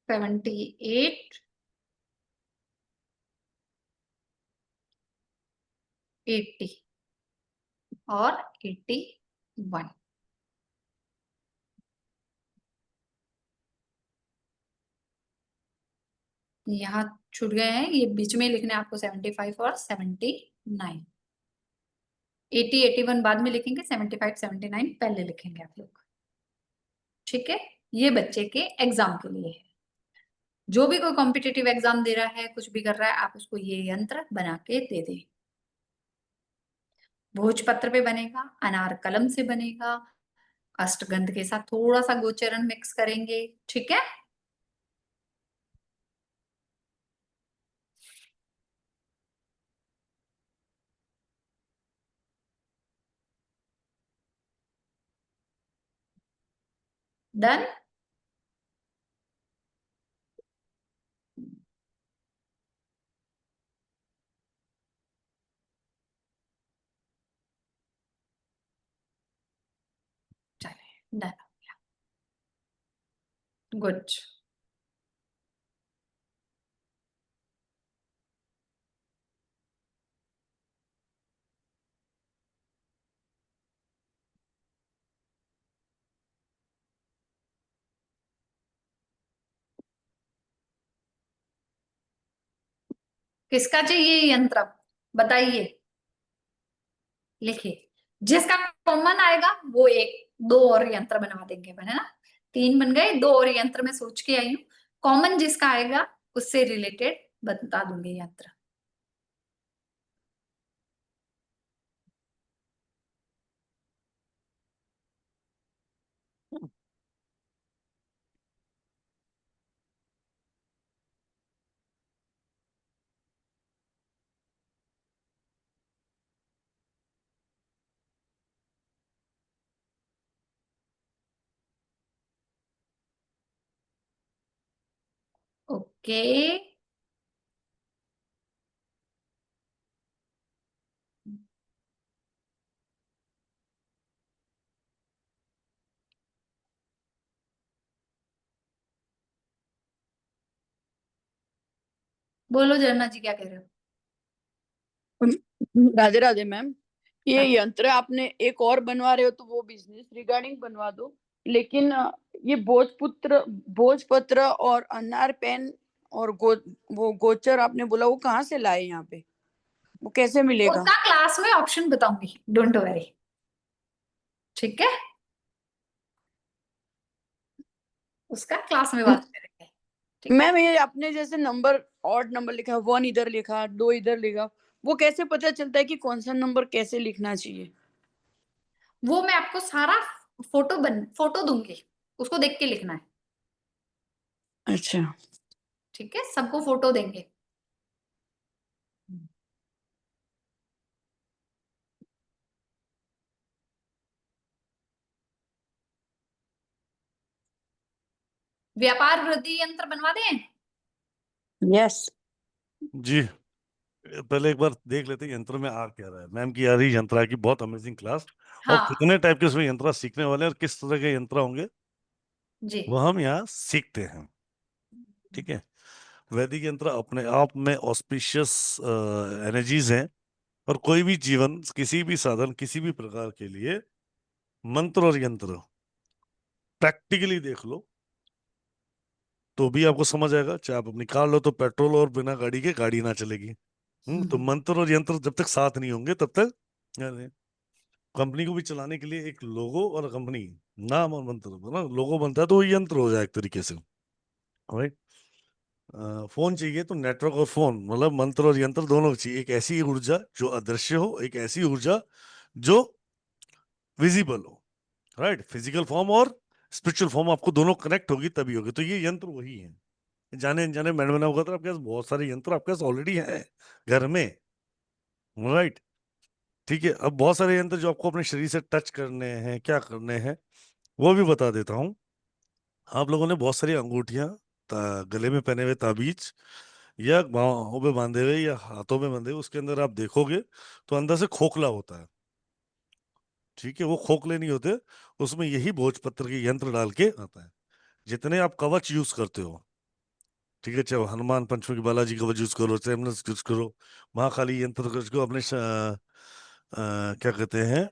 78 80 और 81। यहाँ छूट गए हैं, ये बीच में लिखने आपको 75 और 79। 80 81 बाद में लिखेंगे, 75 79 पहले लिखेंगे आप लोग। ठीक है, ये बच्चे के एग्जाम के लिए है। जो भी कोई कॉम्पिटिटिव एग्जाम दे रहा है, कुछ भी कर रहा है, आप उसको ये यंत्र बना के दे दें। भोजपत्र पे बनेगा, अनार कलम से बनेगा, अष्टगंध के साथ थोड़ा सा गोचरण मिक्स करेंगे। ठीक है, डन। चलिए, डन हो गया। गुड। किसका चाहिए ये यंत्र, बताइए, लिखिए। जिसका कॉमन आएगा वो एक दो और यंत्र बनवा देंगे, है ना। 3 बन गए, 2 और यंत्र में सोच के आई हूँ। कॉमन जिसका आएगा उससे रिलेटेड बता दूंगी यंत्र। ओके, बोलो जर्ना जी, क्या कह रहे हो। राधे राधे मैम, ये हाँ। यंत्र आपने एक और बनवा रहे हो तो वो बिजनेस रिगार्डिंग बनवा दो, लेकिन ये भोजपत्र और अनार पेन और वो गोचर आपने बोला, वो कहाँ से लाए यहाँ पे, वो कैसे मिलेगा? उसका क्लास में ऑप्शन बताऊंगी, डोंट वरी। ठीक है, उसका क्लास में बात करेंगे। ठीक है, मैम ये आपने जैसे नंबर ऑड नंबर लिखा, 1 इधर लिखा, 2 इधर लिखा, वो कैसे पता चलता है कि कौन सा नंबर कैसे लिखना चाहिए? वो मैं आपको सारा फोटो दूंगी, उसको देख के लिखना है। अच्छा, ठीक है, सबको फोटो देंगे। व्यापार वृद्धि यंत्र बनवा दें। यस। जी, पहले एक बार देख लेते हैं यंत्र में आ क्या रहा है। मैम की आ रही यंत्रा की बहुत अमेजिंग क्लास, और हाँ कितने टाइप के उसमें यंत्र सीखने वाले हैं और किस तरह के यंत्र होंगे जी, वो हम यहाँ सीखते हैं। ठीक है, वैदिक यंत्र अपने आप में ऑस्पिशियस एनर्जीज हैं, और कोई भी जीवन, किसी भी साधन, किसी भी प्रकार के लिए मंत्र और यंत्र प्रैक्टिकली देख लो तो भी आपको समझ आएगा। चाहे आप अपनी कार लो तो पेट्रोल और बिना गाड़ी के गाड़ी ना चलेगी। तो मंत्र और यंत्र जब तक साथ नहीं होंगे तब तक कंपनी को भी चलाने के लिए एक लोगो और कंपनी नाम और मंत्र ना लोगो बनता है तो वो यंत्र हो जाए एक तरीके से, राइट। फोन चाहिए तो नेटवर्क और फोन मतलब मंत्र और यंत्र दोनों चाहिए। एक ऐसी ऊर्जा जो अदृश्य हो, एक ऐसी ऊर्जा जो विजिबल हो, राइट। फिजिकल फॉर्म और स्पिरिचुअल फॉर्म आपको दोनों कनेक्ट होगी तभी होगी। तो ये यंत्र वही है। जाने अनजाने मैंने बना होगा तो आपके पास बहुत सारे यंत्र आपके पास ऑलरेडी हैं घर में, राइट। ठीक है, अब बहुत सारे यंत्र जो आपको अपने शरीर से टच करने हैं, क्या करने हैं, वो भी बता देता हूँ। आप लोगों ने बहुत सारी अंगूठियां, गले में पहने हुए ताबीज या बाहों पे बांधे हुए या हाथों में बंधे हुए, उसके अंदर आप देखोगे तो अंदर से खोखला होता है। ठीक है, वो खोखले नहीं होते, उसमें यही भोजपत्र के यंत्र डाल के आता है। जितने आप कवच यूज करते हो, ठीक है, चाहे वो हनुमान पंचमुखी बालाजी कवच यूज करो, चाहे यूज करो, महाकाली यंत्र कवच को अपने क्या कहते हैं,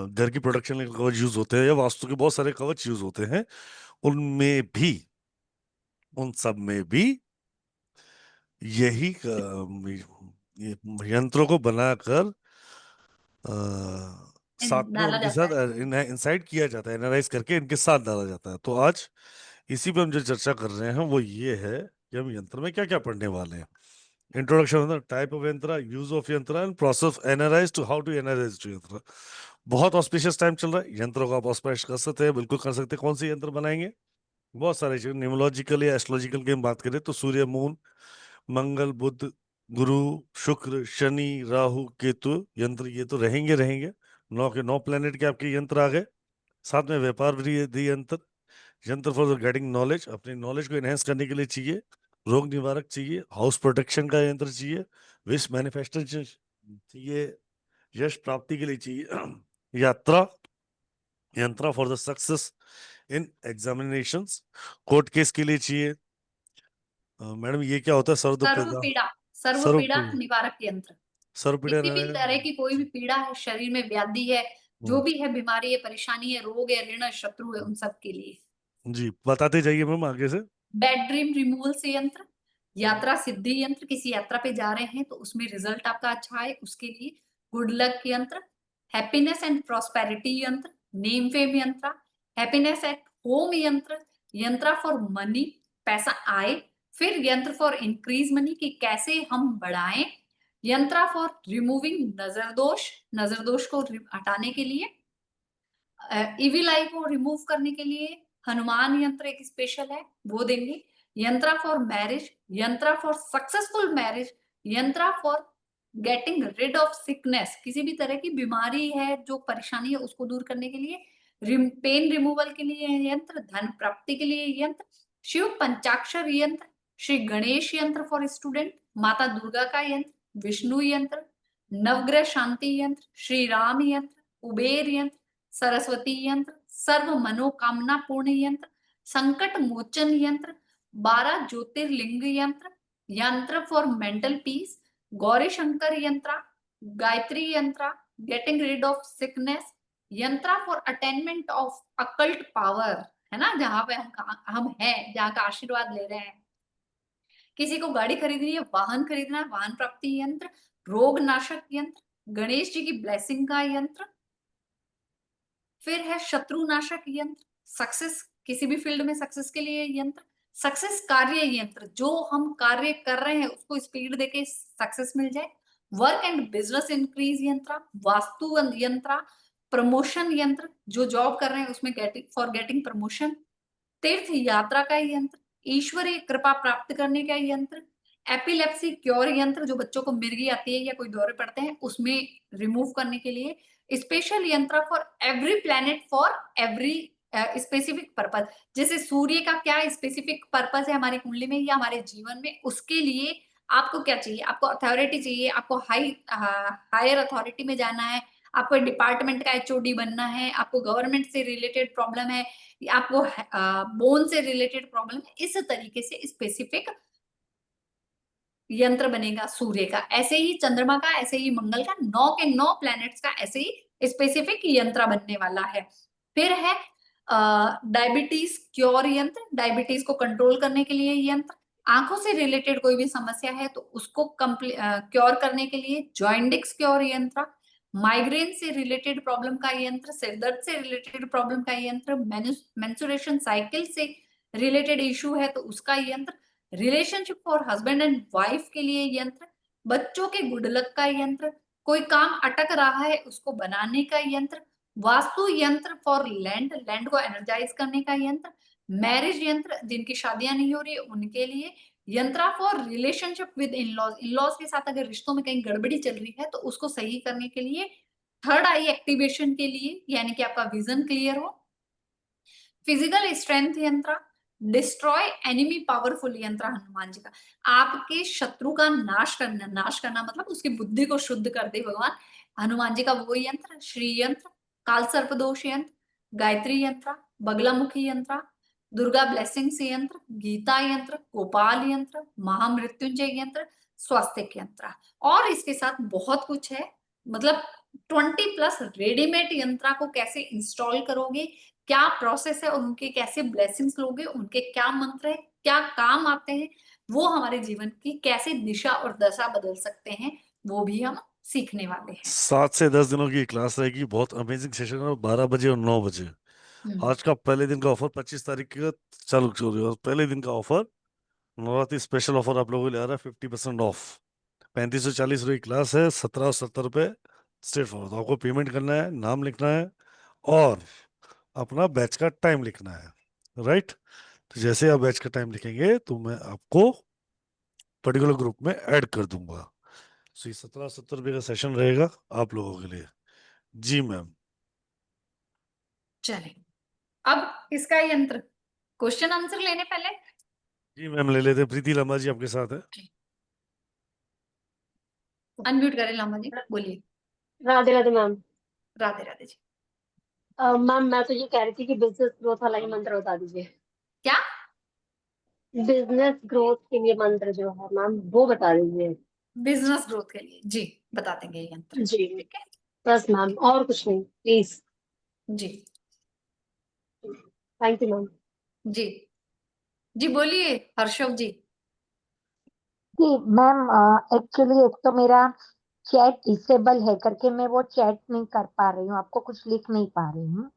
घर की प्रोटेक्शन के कवच यूज होते हैं या वास्तु के बहुत सारे कवच यूज होते हैं, उनमें भी, उन सब में भी यही ये यंत्रों को बनाकर साथ में डाला उनके जाता साथ है। इंसाइड किया जाता है, एनालाइज करके इनके साथ डाला जाता है। तो आज इसी पे हम जो चर्चा कर रहे हैं वो ये है कि हम यंत्र में क्या क्या पढ़ने वाले हैं। इंट्रोडक्शन होता है, type of yantra, use of yantra and process analyze to how to analyze to yantra. बहुत ऑस्पिशियस टाइम चल रहा है, यंत्रों को आप ऑस्पाइश कर सकते हैं, बिल्कुल कर सकते हैं। कौन से यंत्र बनाएंगे? बहुत सारे चीज, न्यूमोलॉजिकल या एस्ट्रोलॉजिकल की हम बात करें तो सूर्य, मून, मंगल, बुध, गुरु, शुक्र, शनि, राहु, केतु यंत्र ये तो रहेंगे रहेंगे। 9 के 9 प्लेनेट के आपके यंत्र आ गए। साथ में व्यापार वृद्धि यंत्र, यंत्र फॉर गेटिंग नॉलेज, अपनी नॉलेज को एनहेंस करने के लिए चाहिए। रोग निवारक चाहिए, हाउस प्रोटेक्शन का यंत्र चाहिए, विश मैनिफेस्टेशन चाहिए, यश प्राप्ति के लिए चाहिए। यात्रा यंत्र for the success in examinations, court case के लिए चाहिए। मैडम ये क्या होता है? सर्व सर्व पीड़ा, पीड़ा, सर्व सर्व पीड़ा निवारक यंत्र। सर्व पीड़ा किसी भी तरह की कोई भी पीड़ा है, शरीर में व्याधि है, जो भी है, बीमारी है, परेशानी है, रोग है, ऋण है, शत्रु है, उन सब के लिए। जी बताते जाइए मैम आगे से। बैड ड्रीम रिमूवल से यंत्र, यात्रा सिद्धि यंत्र, किसी यात्रा पे जा रहे हैं तो उसमें रिजल्ट आपका अच्छा है उसके लिए गुड लक यंत्र। हैप्पीनेस एंड प्रॉस्पेरिटी यंत्र, नेम फेम यंत्र, हैप्पीनेस एट होम यंत्र, यंत्र फॉर मनी, पैसा आए। फिर यंत्र फॉर इंक्रीज मनी, कि कैसे हम बढ़ाएं। यंत्र फॉर रिमूविंग नजर दोष को हटाने के लिए। इविल आई को रिमूव करने के लिए हनुमान यंत्र एक स्पेशल है, वो देंगे। Yantra for marriage, yantra for successful marriage, yantra for getting rid of sickness, किसी भी तरह की बीमारी है, जो परेशानी है उसको दूर करने के लिए। पेन रिमूवल के लिए यंत्र, धन प्राप्ति के लिए यंत्र। शिव पंचाक्षर यंत्र, श्री गणेश यंत्र फॉर स्टूडेंट, माता दुर्गा का यंत्र, विष्णु यंत्र, नवग्रह शांति यंत्र, श्री राम यंत्र, कुबेर यंत्र, सरस्वती यंत्र, सर्व मनोकामना पूर्ण यंत्र, संकट मोचन यंत्र, 12 ज्योतिर्लिंग यंत्र, यंत्र for mental peace, Gauri Shankar यंत्र, गायत्री यंत्र, गेटिंग रिड ऑफ सिकनेस, यंत्र for attainment of occult power, है ना, जहां पे हम हैं, जहां का आशीर्वाद ले रहे हैं। किसी को गाड़ी खरीदनी है, वाहन खरीदना है, वाहन प्राप्ति यंत्र, रोग नाशक यंत्र, गणेश जी की ब्लेसिंग का यंत्र। फिर है शत्रु नाशक यंत्र, सक्सेस, किसी भी फील्ड में सक्सेस के लिए यंत्र। सक्सेस कार्य यंत्र, जो हम कार्य कर रहे हैं उसको स्पीड देके सक्सेस मिल जाए। वर्क एंड बिजनेस इंक्रीज यंत्र, वास्तु यंत्र, प्रमोशन यंत्र, जो जॉब कर रहे हैं उसमें गेटिंग प्रमोशन। तीर्थ यात्रा का यंत्र, ईश्वरीय कृपा प्राप्त करने का यंत्र। एपिलेप्सी क्योर यंत्र, जो बच्चों को मिर्गी आती है या कोई दौरे पड़ते हैं उसमें रिमूव करने के लिए। स्पेशल यंत्र for every planet for every specific purpose, जैसे सूर्य का क्या स्पेसिफिक पर्पज है हमारी कुंडली में या हमारे जीवन में, उसके लिए आपको क्या चाहिए, आपको अथॉरिटी चाहिए, आपको हायर अथॉरिटी में जाना है, आपको डिपार्टमेंट का एचओडी बनना है, आपको गवर्नमेंट से रिलेटेड प्रॉब्लम है, आपको बोन से रिलेटेड प्रॉब्लम है, इस तरीके से स्पेसिफिक यंत्र बनेगा सूर्य का। ऐसे ही चंद्रमा का, ऐसे ही मंगल का, 9 के 9 प्लैनेट्स का ऐसे ही स्पेसिफिक यंत्र बनने वाला है। फिर है डायबिटीज क्योर यंत्र, डायबिटीज को कंट्रोल करने के लिए यंत्र। आंखों से रिलेटेड कोई भी समस्या है तो उसको क्योर करने के लिए जॉइंडिक्स क्योर यंत्र। माइग्रेन से रिलेटेड प्रॉब्लम का यंत्र, सिरदर्द से रिलेटेड प्रॉब्लम का यंत्र, मेंस्ट्रुएशन साइकिल से रिलेटेड इशू है तो उसका यंत्र, relationship for husband and wife के लिए यंत्र, बच्चों के गुड लक का यंत्र, कोई काम अटक रहा है उसको बनाने का यंत्र, वास्तु यंत्र फॉर लैंड, लैंड को एनर्जाइज करने का यंत्र, मैरिज यंत्र जिनकी शादियां नहीं हो रही है उनके लिए, यंत्रा for relationship with in-laws, in-laws के साथ अगर रिश्तों में कहीं गड़बड़ी चल रही है तो उसको सही करने के लिए, थर्ड आई एक्टिवेशन के लिए यानी कि आपका विजन क्लियर हो, फिजिकल स्ट्रेंथ यंत्र, डिस्ट्रॉय एनिमी पावरफुल यंत्र हनुमान जी का, आपके शत्रु का नाश करना, नाश करना मतलब उसकी बुद्धि को शुद्ध कर दे भगवान, हनुमान जी का वो यंत्र, श्री यंत्र, काल सर्प दोष यंत्र, गायत्री यंत्र, बगलामुखी यंत्र, दुर्गा ब्लेसिंग्स यंत्र, गीता यंत्र, गोपाल यंत्र, महामृत्युंजय यंत्र, स्वास्तिक यंत्र, और इसके साथ बहुत कुछ है, मतलब 20+ रेडीमेड यंत्रा को कैसे इंस्टॉल करोगे, क्या प्रोसेस है, उनके कैसे ब्लेसिंग्स लोगे, उनके क्या मंत्र है, क्या काम आते हैं, वो हमारे जीवन की कैसे दिशा और दशा बदल सकते हैं, वो भी हम सीखने वाले हैं। 7 से 10 दिनों की क्लास रहेगी, बहुत अमेजिंग सेशन है, 12 बजे और 9 बजे। आज का पहले दिन का ऑफर 25 तारीख का चालू हो रही है, और पहले दिन का ऑफर नवरात्रि स्पेशल ऑफर आप लोगों के लिए आ रहा है, 50% ऑफ। 3540 रुपये की क्लास है, 1770 स्ट्रेट फॉरवर्ड। आपको पेमेंट करना है, नाम लिखना है और अपना बैच का टाइम लिखना है, राइट। तो जैसे आप बैच का टाइम लिखेंगे तो मैं आपको पर्टिकुलर ग्रुप में ऐड कर दूंगा। सो ये 1770 का सेशन रहेगा आप लोगों के लिए। जी मैम। चले अब इसका यंत्र, क्वेश्चन आंसर लेने पहले। जी मैम ले लेते हैं। प्रीति लांबा जी आपके साथ है। अनम्यूट करें लामा जी, बोलिए। राधे राधे मैम। राधे राधे जी। मैम मैं तो ये कह रही थी कि बिजनेस ग्रोथ वाला ही मंत्र बता दीजिए। क्या? बिजनेस ग्रोथ के लिए मंत्र जो है मैम वो बता दीजिए। बिजनेस ग्रोथ के लिए जी बता देंगे ये यंत्र, जी ठीक है बस मैम, और कुछ नहीं प्लीज। जी। Thank you ma'am. जी जी बोलिए हर्षव जी। जी मैम, एक्चुअली एक तो मेरा चैट डिसेबल है करके मैं वो चैट नहीं कर पा रही हूँ, आपको कुछ लिख नहीं पा रही हूँ।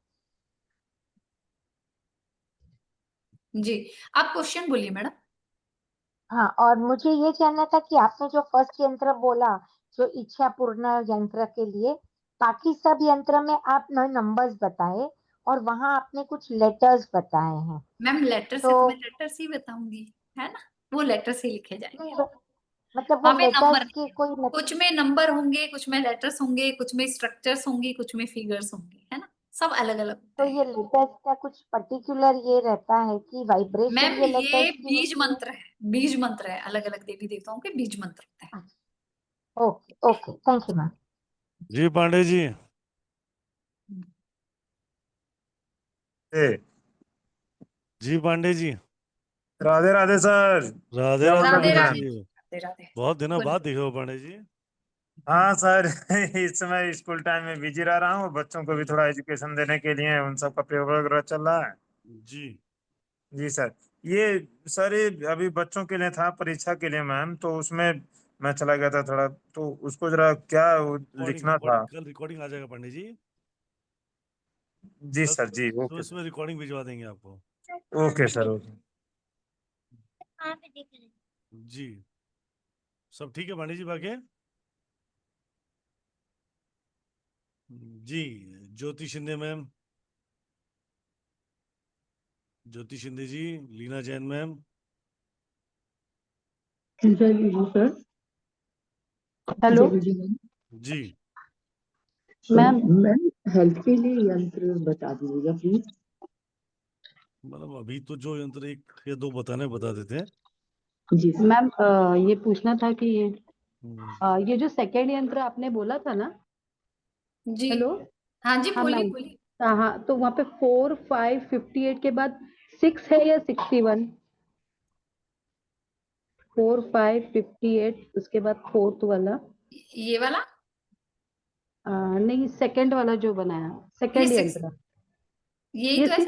जी आप क्वेश्चन बोलिए मैडम। हाँ, और मुझे ये जानना था कि आपने जो फर्स्ट यंत्र बोला, जो इच्छा पूर्ण यंत्र के लिए, बाकी सब यंत्र में आप नंबर्स बताए और वहां आपने कुछ लेटर्स बताए हैं। मैम लेटर से तो तो मैं लेटर्स ही बताऊंगी, है ना, वो लेटर्स ही लिखे जाएंगे। नहीं, मतलब वो वहां पे नंबर लेटर्स नहीं की है, कोई कुछ में नंबर होंगे, कुछ में लेटर्स होंगे, कुछ में स्ट्रक्चर्स होंगी, कुछ में फिगर्स होंगे, है ना, सब अलग अलग होते तो हैं। ये लेटर्स का कुछ पर्टिकुलर ये रहता है कि वाइब्रेशन मैम ये ये लेटर्स की बीज होती है? मंत्र है, बीज मंत्र है, अलग अलग देवी देवताओं के बीज मंत्र होते हैं। Okay okay, thank you ma'am. Ji Pandey ji. Ji Pandey ji. Radhe Radhe sir. Radhe क्या राधे मतलब राधे पांडे राधे जी। राधे राधे। बहुत दिनों बोलिए। बाद देखे हो पांडे जी। हाँ सर इस समय स्कूल टाइम में बिजी रह रहा हूँ, बच्चों को भी थोड़ा एजुकेशन देने के लिए उन सब का पेपर वगैरह चल रहा है। जी जी सर। ये सर ये अभी बच्चों के लिए था, परीक्षा के लिए मैम, तो उसमें मैं चला गया था थोड़ा, तो उसको जरा क्या रिकॉर्डिंग लिखना था। रिकॉर्डिंग कल रिकॉर्डिंग आ जाएगा पांडे जी। जी कल सर जी, तो ओके इसमें रिकॉर्डिंग भिजवा देंगे आपको। सर। Okay sir okay. जी सब ठीक है पांडे जी बाकी। जी Jyoti Shinde ma'am. Jyoti Shinde ji. Leena Jain ma'am. Sir hello जी मैम, हेल्थ के लिए यंत्र बता दीजिएगा प्लीज। मतलब अभी तो जो यंत्र एक या दो बताने बता देते हैं। जी मैम, ये पूछना था कि हम्म, ये जो सेकेंड यंत्र आपने बोला था ना। जी हेलो। हाँ जी हाँ बोलिए मैम। बोलिए। हाँ, तो वहाँ पे 4, 5, 58 के बाद 6 है या 61? 4, 5, 58 उसके बाद फोर्थ वाला। ये वाला नहीं, सेकंड वाला जो बनाया, ये सेकंड 6 यंत्र। यही ये तो है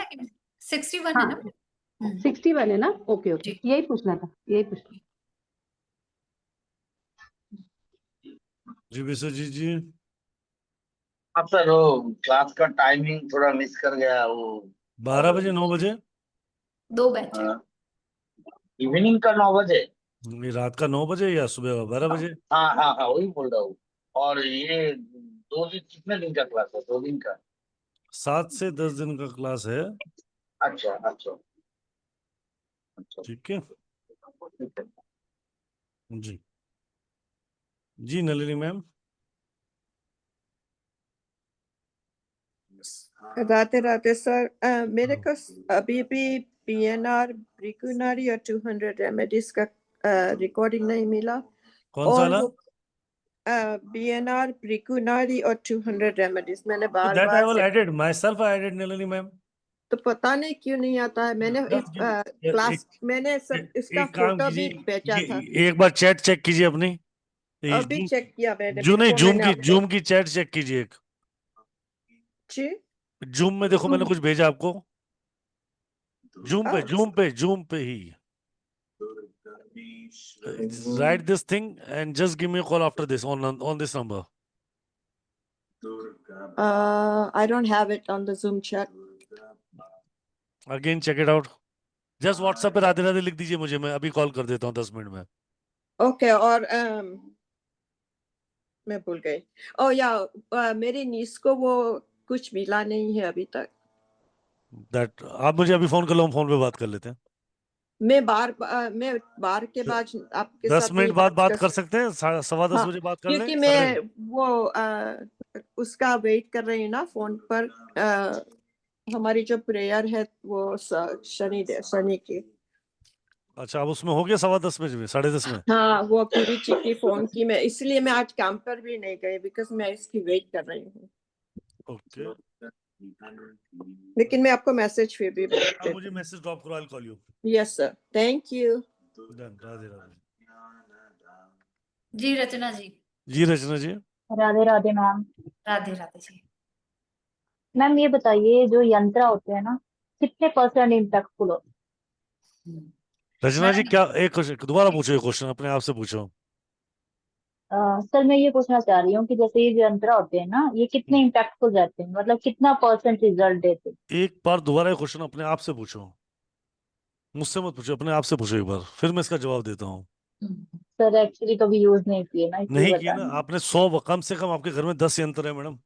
सिक्स, सेकंड, 61 है हाँ ना मैडम? 61 है ना? ओके ओके, जी यही पूछना था, यही पूछना। जी विश्वजीत जी। अब सर वो क्लास का टाइमिंग थोड़ा मिस कर गया वो 12 बजे 9 बजे? 2 बैच है। इवनिंग का 9 बजे। ये रात का 9 बजे या सुबह 12 बजे? हाँ हाँ हाँ वही बोल रहा हूँ। और ये 2 दिन कितने दिन का क्लास है? 2 दिन का? 7 से 10 दिन का क्लास है। अच्छा अच्छा अच्छा। ठीक है ठीक है। जी। जी नलिनी मैम। राधे राधे सर। मेरे को अभी भी पीएनआर ब्रिकुनारी और 200 रेमेडीज का रिकॉर्डिंग नहीं मिला। कौन सा और वाला? वो बीएनआर ब्रिकुनारी और 200 रेमेडीज मैंने बार दैट आई बार will say, added myself I added Nalini ma'am. तो पता नहीं क्यों नहीं आता है। मैंने Just give me- यार, क्लास मैंने सब इसका एक काम फोटो भी कीजिए, भेजा था। एक बार चैट चेक कीजिए अपनी। ये अभी चेक किया मैंने, जो नहीं, बिफोर मैंने आपको जूम की चैट चेक कीजिए एक। जी जूम में देखो मैंने कुछ भेजा आपको। Oh, जूम पे ही write this thing and just give me call after this on this number. I don't have it on the Zoom chat. Again check it out. Just WhatsApp पे राधे राधे लिख दीजिए मुझे, मैं अभी कॉल कर देता हूँ 10 मिनट में। ओके। और मैं भूल गई। ओ या मेरी नीस को वो कुछ मिला नहीं है अभी तक। दैट आप मुझे अभी फोन कर लो, हम फोन पे बात कर लेते हैं। मैं बार के बाद आपके 10 साथ मिनट नहीं बाद बात discuss- कर सकते हैं, 10:15 हाँ, बजे बात कर क्योंकि लें। मैं वो उसका वेट कर रही हूँ ना फोन पर। हमारी जो प्रेयर है वो शनि की। अच्छा, अब उसमें हो गया 10:15 बजे में, 10:30 में? हाँ, वो पूरी चिट्ठी फोन की मैं, इसलिए मैं आज काम पर भी नहीं गई, बिकॉज मैं इसकी वेट कर रही हूँ। ओके, लेकिन मैं आपको मैसेज फिर भी आप मुझे मैसेज ड्रॉप करो, I call you. Yes sir, thank you. Done. Radhe Radhe. Ji Rachna ji. Ji Rachna ji. Radhe Radhe ma'am. Radhe Radhe ji. Ma'am ये बताइए, जो यंत्र होते हैं ना, कितने % इम्पैक्टफुल होते रचना जी मैडम क्या, एक क्वेश्चन दोबारा पूछो, एक क्वेश्चन अपने आप से पूछो। सर मैं ये पूछना चाह रही हूँ कि जैसे ये जो यंत्र होते हैं ना, ये कितने इम्पैक्टफुल रहते हैं, मतलब कितना % रिजल्ट देते हैं? एक बार दोबारा एक क्वेश्चन अपने आप से पूछो, मुझसे मत पूछो, अपने आप से पूछो एक बार, फिर मैं इसका जवाब देता हूँ। सर एक्चुअली कभी यूज नहीं किए ना, इसलिए नहीं किया बता ना रही हूँ। आपने? 100, कम से कम आपके घर में 10 यंत्र है मैडम।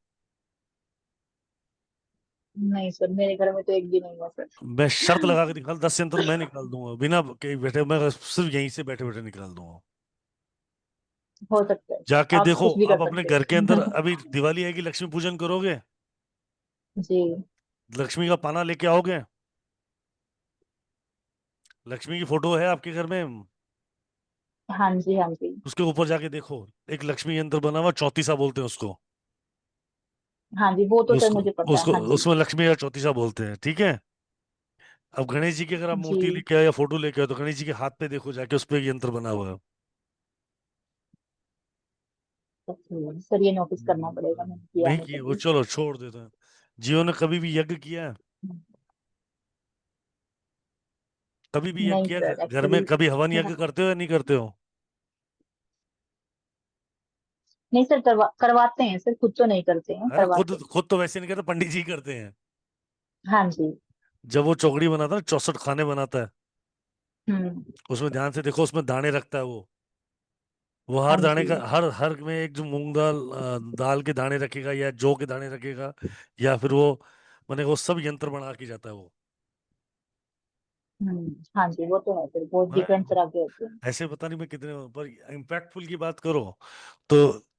नहीं सर, मेरे घर में तो एक भी नहीं है सर। मैं शर्त लगा के निकाल, 10 यंत्र मैं निकाल दूंगा बिना कहीं बैठे, मैं सिर्फ यहीं से बैठे बैठे निकाल दूंगा। हो सकता है, जाके आप देखो, कुछ भी आप कर अपने सकते घर के अंदर, हैं। अभी दिवाली आएगी, लक्ष्मी पूजन करोगे? जी लक्ष्मी का पाना लेके आओगे? लक्ष्मी की फोटो है आपके घर में? हाँ जी हाँ जी उसके ऊपर जाके देखो, एक लक्ष्मी यंत्र बना हुआ, चौतीसा बोलते हैं उसको। हाँ जी, वो तो सर उसको मुझे पता है, उसको हाँ जी। उसमें लक्ष्मी का चौतीसा बोलते हैं, ठीक है। अब गणेश जी की अगर आप जी मूर्ति लेके आओ या फोटो लेके आओ, तो गणेश जी के हाथ पे देखो जाके, उस पे एक यंत्र बना हुआ है। सर ये नोटिस करना पड़ेगा, मैंने किया नहीं नहीं किए वो, कभी। चलो छोड़ देते हैं। जीवन ने कभी भी यज्ञ किया है? कभी भी यज्ञ नहीं किया सर, घर में? एक्चुअली कभी हवन यज्ञ करते हो या नहीं करते हो? नहीं सर, करवाते हैं सर, खुद तो नहीं करते हैं, अरे करवाते हैं। खुद तो वैसे नहीं करते, पंडित जी करते हैं। हाँ जी। जब वो चौकड़ी बनाता है ना, 64 खाने बनाता है, हम्म। उसमें ध्यान से देखो, उसमें दाने रखता है वो हाँ हर दाने जी। का, हर हर में एक जो मूंग दाल दाल के दाने रखेगा, या जौ के दाने रखेगा, या फिर वो मैंने वो सब यंत्र बना के जाता है वो। हाँ जी, वो तो है सर, बहुत डिफरेंट मैं- तरह के होते हैं। ऐसे पता नहीं मैं कितने, पर इम्पैक्टफुल की बात करो तो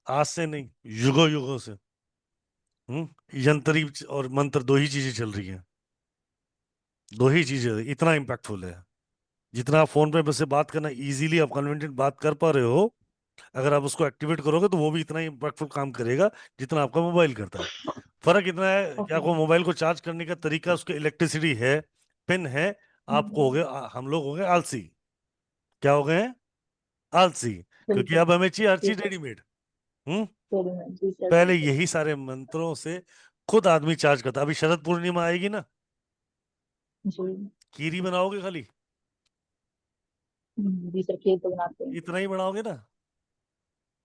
आज से नहीं, युगों युगों से यंत्री और मंत्र, दो ही चीजें चल रही हैं, दो ही चीजें इतना इम्पैक्टफुल है। जितना आप फोन पे बस से बात करना इजीली, आप कन्वीनियंट बात कर पा रहे हो, अगर आप उसको एक्टिवेट करोगे तो वो भी इतना ही इम्पैक्टफुल काम करेगा जितना आपका मोबाइल करता है। फर्क इतना है कि ओके। आपको मोबाइल को चार्ज करने का तरीका, उसके इलेक्ट्रिसिटी है, पिन है। आपको हो गए, हम लोग हो गए आलसी। क्या हो गए हैं? आलसी। क्योंकि बिल्कुल। अब हमें चाहिए हर जी चीज सर। रेडीमेड। हम्म जी सर, पहले बिल्कुल। यही सारे मंत्रों से खुद आदमी चार्ज करता। अभी शरद पूर्णिमा आएगी ना, जी। खीरी बनाओगे खाली? जी सर, खीर तो बनाते हैं। इतना ही बनाओगे ना?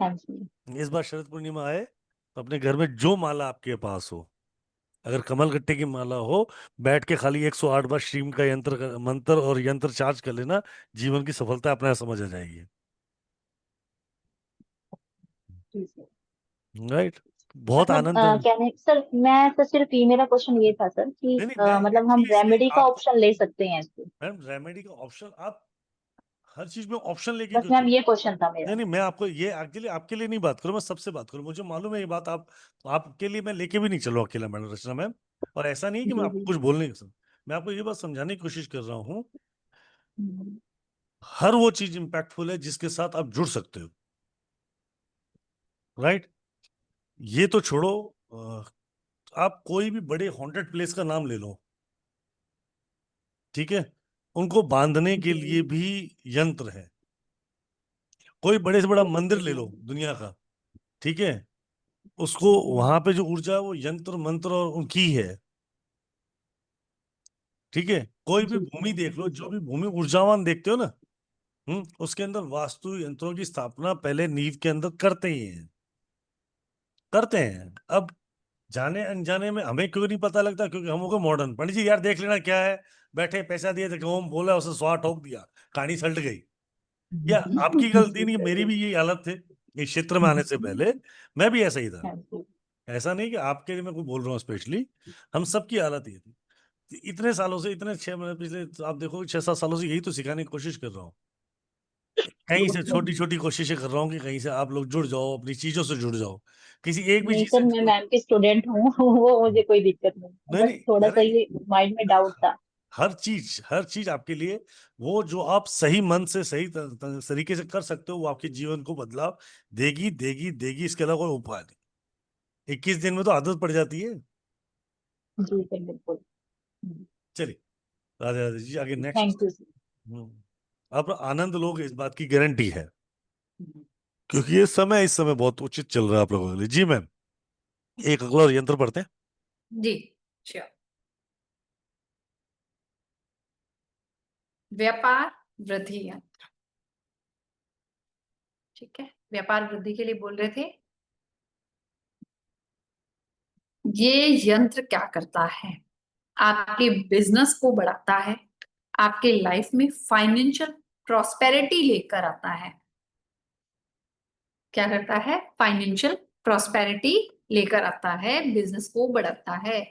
हाँ जी। इस बार शरद पूर्णिमा आए तो अपने घर में जो माला आपके पास हो, अगर कमल गट्टे की माला हो, बैठ के खाली 108 बार श्रीम का मंत्र और यंत्र चार्ज कर लेना, जीवन की सफलता अपने आप समझ आ जाएगी। जी सर। राइट। बहुत मतलब आनंद है। कहने सर, मैं तो सिर्फ ये मेरा क्वेश्चन ये था सर कि नहीं नहीं, मैं मतलब हम एक्चुअली इसलिए रेमेडी का आप, ऑप्शन ले सकते हैं इसको। मैम रेमेडी का ऑप्शन आप हर चीज में ऑप्शन लेके बस क्यों मैम चलो। ये क्वेश्चन था मेरा। नहीं नहीं, मैं आपको ये एक्चुअली आपके लिए नहीं बात करूं, मैं सबसे बात करूं, मुझे मालूम है ये बात। आप, आपके लिए मैं लेके भी नहीं चलो अकेला, मैडम रचना मैम। और ऐसा नहीं है कि मैं जी आपको जी। कुछ बोलने नहीं, मैं आपको ये बात समझाने की कोशिश कर रहा हूँ। हम्म, हर वो चीज इंपैक्टफुल है जिसके साथ आप जुड़ सकते हो। राइट। ये तो छोड़ो, आप कोई भी बड़े हॉन्टेड प्लेस का नाम ले लो, ठीक है, उनको बांधने के जी लिए भी यंत्र है। कोई बड़े से बड़ा मंदिर ओके ले लो मैम। दुनिया का, ठीक है, उसको वहां हम्म, पे जो ऊर्जा है वो यंत्र मंत्र और उनकी है। ठीक है, कोई भी जी भूमि सर। देख लो, जी जो सर। भी भूमि ऊर्जावान देखते हो ना, उसके अंदर वास्तु यंत्रों की स्थापना पहले नींव के अंदर करते ही हैं, करते हैं। अब जाने अनजाने में हमें क्यों नहीं पता लगता, क्योंकि हम हो गए मॉडर्न। पंडित जी यार देख लेना क्या है, बैठे पैसा दिए थे, ओम बोला, उसे स्वाहा ठोक दिया, कहानी सलट गई। या आपकी गलती जी नहीं, सर। मेरी जी। भी यही हालत थे इस क्षेत्र में आने से पहले। मैं भी ऐसा ही था। हाँ जी। ऐसा नहीं कि आपके लिए मैं कोई बोल रहा हूँ स्पेशली, हम सबकी हालत ये थी। इतने सालों से, इतने 6 महीने पिछले आप देखो 6-7 सालों से यही तो सिखाने की कोशिश कर रहा हूँ। कहीं से छोटी छोटी कोशिशें कर रहा हूँ कि कहीं से आप लोग जुड़ जाओ, अपनी चीजों से जुड़ जाओ, किसी एक भी नहीं चीज सर, से मैं जुड़। मैम की स्टूडेंट हूँ वो मुझे कोई दिक्कत नहीं, नहीं बस नहीं, थोड़ा सा अरे ये माइंड में डाउट था। हर चीज आपके लिए, वो जो आप सही मन से सही तरीके से कर सकते हो, वो आपके जीवन को बदलाव देगी देगी देगी, इसके अलावा कोई उपाय नहीं। 21 दिन में तो आदत पड़ जाती है। जी सर बिल्कुल। चलिए, राधे राधे जी, आगे थैंक नेक्स्ट। You sir. आप आनंद लोग, इस बात की गारंटी है, क्योंकि ये समय इस समय बहुत उचित चल रहा है आप लोगों के लिए। जी मैम, एक अगला और यंत्र पढ़ते हैं। जी श्योर। व्यापार वृद्धि यंत्र। ठीक है, व्यापार वृद्धि के लिए बोल रहे थे। ये यंत्र क्या करता है, आपके बिजनेस को बढ़ाता है, आपके लाइफ में फाइनेंशियल प्रॉस्पेरिटी लेकर आता है। क्या करता है, फाइनेंशियल प्रॉस्पेरिटी लेकर आता है, बिजनेस को बढ़ाता है।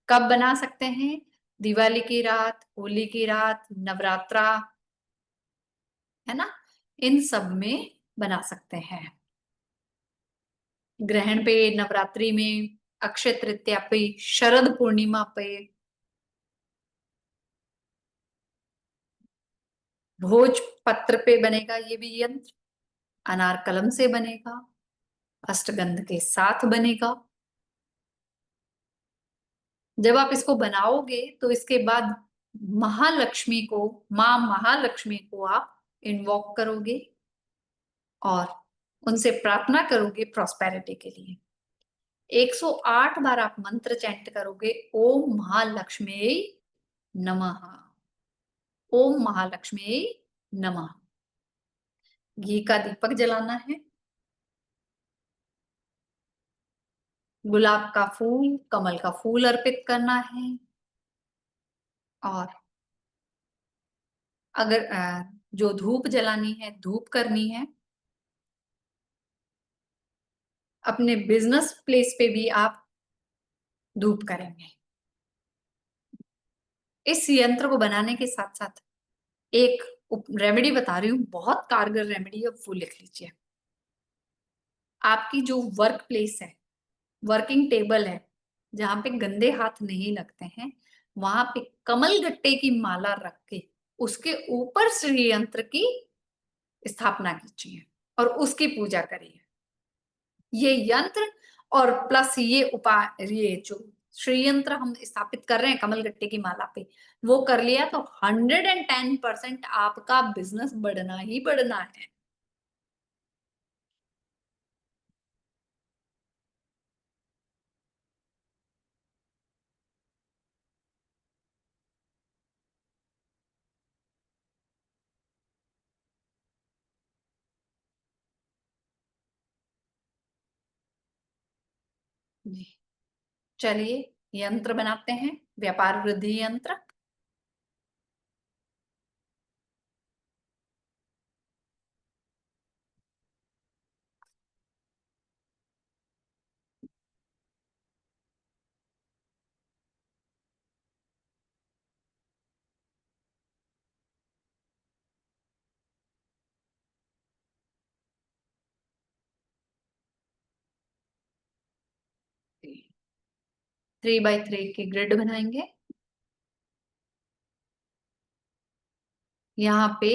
कब बना सकते हैं, दिवाली की रात, होली की रात, नवरात्रा, है ना, इन सब में बना सकते हैं। ग्रहण पे, नवरात्रि में, अक्षय तृतीया पे, शरद पूर्णिमा पे, भोज पत्र पे बनेगा ये भी यंत्र, अनार कलम से बनेगा, अष्टगंध के साथ बनेगा। जब आप इसको बनाओगे तो इसके बाद महालक्ष्मी को, मां महालक्ष्मी को आप इन्वॉक करोगे और उनसे प्रार्थना करोगे प्रॉस्पेरिटी के लिए। 108 बार आप मंत्र चैंट करोगे, ओम महालक्ष्मी नमः, ओम महालक्ष्मी नमः। घी का दीपक जलाना है, गुलाब का फूल, कमल का फूल अर्पित करना है, और अगर जो धूप जलानी है, धूप करनी है। अपने बिजनेस प्लेस पे भी आप धूप करेंगे। इस यंत्र को बनाने के साथ साथ एक रेमेडी बता रही हूँ, बहुत कारगर रेमेडी है, वो लिख लीजिए। आपकी जो वर्क प्लेस है, वर्किंग टेबल है, जहां पे गंदे हाथ नहीं लगते हैं, वहां पे कमल गट्टे की माला रख के उसके ऊपर श्री यंत्र की स्थापना कीजिए और उसकी पूजा करिए। ये यंत्र और प्लस ये उपाय, ये जो श्री यंत्र हम स्थापित कर रहे हैं कमलगट्टे की माला पे, वो कर लिया तो 110% आपका बिजनेस बढ़ना ही बढ़ना है। जी चलिए यंत्र बनाते हैं, व्यापार वृद्धि यंत्र। थ्री बाई थ्री की ग्रिड बनाएंगे। यहाँ पे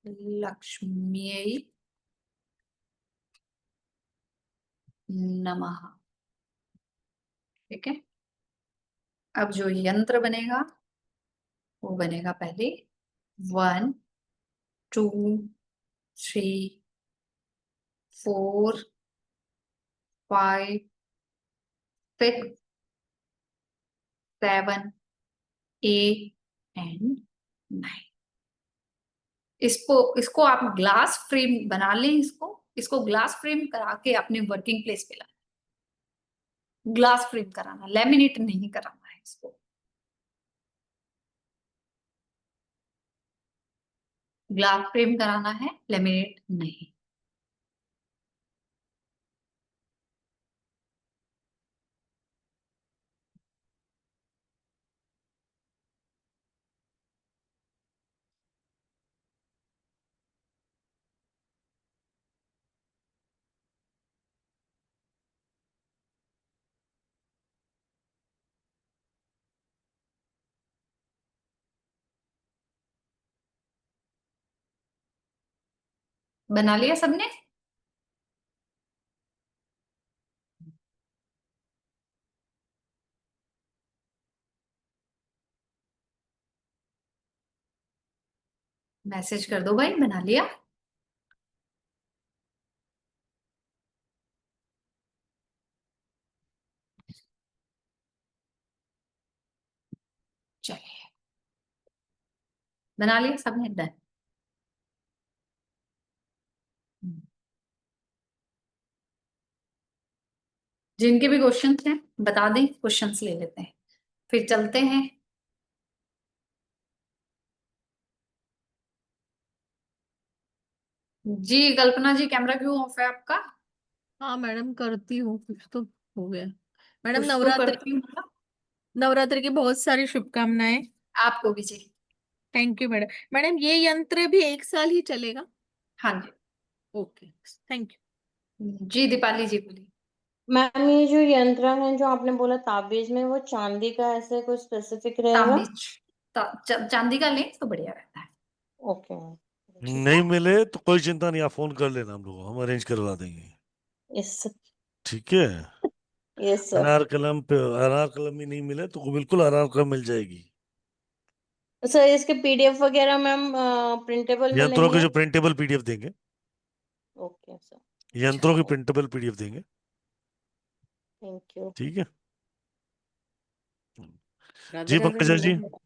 महालक्ष्म्यै नमः। ठीक है, अब जो यंत्र बनेगा वो बनेगा पहले 1 2 3 4 5 6 7 8 एंड 9। इसको आप ग्लास फ्रेम बना लें। इसको ग्लास फ्रेम करा के अपने वर्किंग प्लेस पे लाना। ग्लास फ्रेम कराना, लैमिनेट नहीं कराना है इसको। ग्लास फ्रेम कराना है, लैमिनेट नहीं। बना लिया सबने? मैसेज कर दो भाई, बना लिया? चलिए बना लिया सबने, डन। जिनके भी क्वेश्चंस हैं बता दें, क्वेश्चंस ले लेते हैं फिर चलते हैं। जी कल्पना जी, कैमरा क्यों ऑफ है आपका? हाँ मैडम करती हूँ, कुछ तो हो गया। मैडम कुछ तो नवरात्रि करती हूँ मतलब? नवरात्रि की बहुत सारी शुभकामनाएं। आपको भी जी। Thank you madam. मैडम ये यंत्र भी 1 साल ही चलेगा? हाँ जी। Okay thank you. जी दीपाली जी बोलिए। मैम ये जो यंत्र है जो आपने बोला ताबीज में, वो चांदी का ऐसे कुछ स्पेसिफिक रहेगा? चांदी का लें तो बढ़िया रहता है। ओके। नहीं मिले तो कोई चिंता नहीं, आप फोन कर लेना, हम अरेंज करवा देंगे। यस ठीक है। Yes sir. अनार कलम ही नहीं मिले तो बिल्कुल अनार कलम मिल जाएगी। सर इसके पीडीएफ वगैरह मैम प्रिंटेबल यंत्रों के मिलेंगे? जो प्रिंटेबल पीडीएफ देंगे, ओके सर। यंत्रों की प्रिंटेबल पीडीएफ देंगे। Thank you. ठीक है Radhe ji. Radhe Pankaja ji, madam.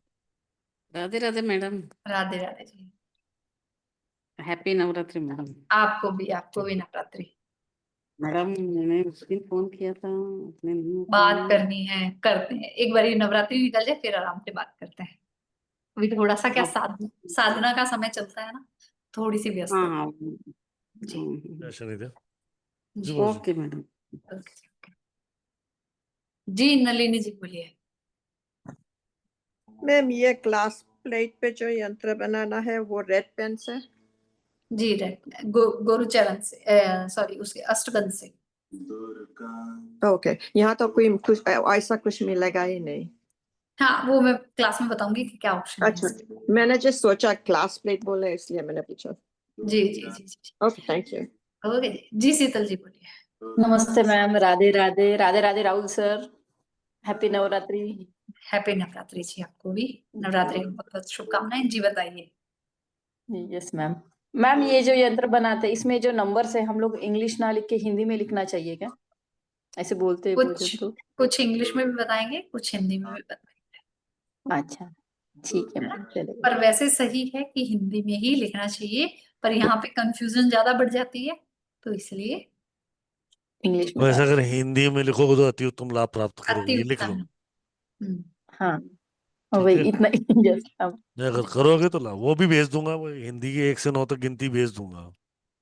Radhe Radhe madam. Radhe Radhe ji. Happy Navratri madam. आपको भी नवरात्रि। मैडम मैंने उस दिन फोन किया था, आपने नहीं बात उठाया। करनी है, करते हैं एक बार नवरात्रि निकल जाए फिर आराम से बात करते हैं। अभी थोड़ा सा क्या आप साधना का समय चलता है ना, थोड़ी सी व्यस्त हाँ है। हाँ जी शनिदेव जी, जी। बोलो। Okay madam. जी नलिनी जी बोलिए। मैम ये ग्लास प्लेट पे जो यंत्र बनाना है वो रेड पेन से? जी गुरुचरण से, सॉरी उसके अष्टबंध से। ओके, यहाँ तो कोई कुछ ऐसा कुछ मिलेगा ही नहीं। हाँ वो मैं क्लास में बताऊंगी कि क्या ऑप्शन है अच्छा, इसके। मैंने जस्ट सोचा ग्लास प्लेट बोले इसलिए मैंने पूछा। जी जी जी जी। Okay thank you. ओके जी शीतल जी बोलिए। नमस्ते ma'am, Radhe Radhe. Radhe Radhe Rahul sir, happy Navratri. Happy Navratri जी, आपको भी नवरात्रि की बहुत बहुत शुभकामनाएं जी। बताइए। Yes ma'am. मैम ये जो यंत्र बनाते हैं इसमें जो नंबर्स है हम लोग इंग्लिश ना लिख के हिंदी में लिखना चाहिए क्या? ऐसे बोलते हैं कुछ भोजन तो। कुछ इंग्लिश में भी बताएंगे, कुछ हिंदी में भी बताएंगे। अच्छा ठीक है मैम, चलेगा। पर वैसे सही है कि हिंदी में ही लिखना चाहिए, पर यहाँ पे कंफ्यूजन ज्यादा बढ़ जाती है, तो इसलिए इंग्लिश में वैसे बात अगर करें। हिंदी में लिखोगे तो अति उत्तम लाभ प्राप्त करोगे, अति ये लिख लो। उत्तम। हाँ ठीक वही है, इतना यस मैम। अगर करोगे तो लाभ, वो भी भेज दूंगा, वो हिंदी की 1 से 9 तक गिनती भेज दूंगा।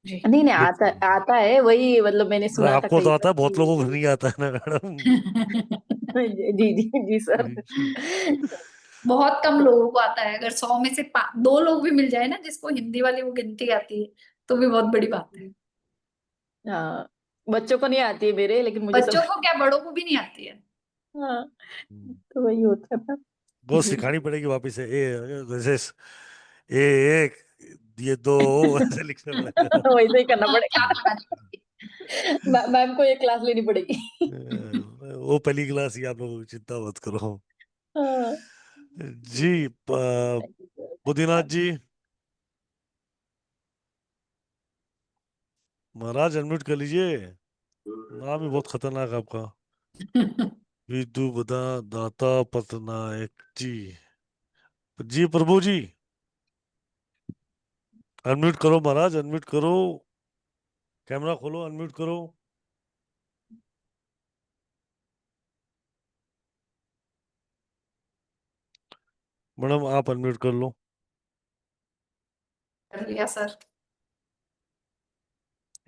जी नहीं नहीं, लिख आता है वही, मतलब मैंने लो। सुना था आपको तो कई आता बार है, बहुत लोगों को कि नहीं आता है ना मैडम। जी जी जी सर। बहुत कम लोगों को आता है। अगर 100 में से 2 लोग भी मिल जाए ना जिसको हिंदी वाली वो गिनती आती है, तो भी बहुत बड़ी बात है। हाँ, बच्चों को नहीं आती है मेरे, लेकिन मुझे सब बच्चों को क्या, बड़ों को भी नहीं आती है। हाँ, तो वही होता था वो जी। सिखानी पड़ेगी वापस से, जैसे ए एक, ये 2 ऐसे लिखना पड़ेगा। वैसे ही करना क्या पड़ेगा। लगानी पड़ेगी। मैम को ये क्लास लेनी पड़ेगी। वो पहली क्लास ही, आप लोगों की चिंता मत करो। हाँ, जी, बुद्धिनाथ जी, महाराज अनम्यूट कर लीजिए, नाम ही बहुत खतरनाक है आपका। विदु बदा दाता पतनायक जी प्रभु जी, अनम्यूट करो महाराज, अनम्यूट करो, कैमरा खोलो, अनम्यूट करो। मैडम आप अनम्यूट कर लो। कर लिया सर।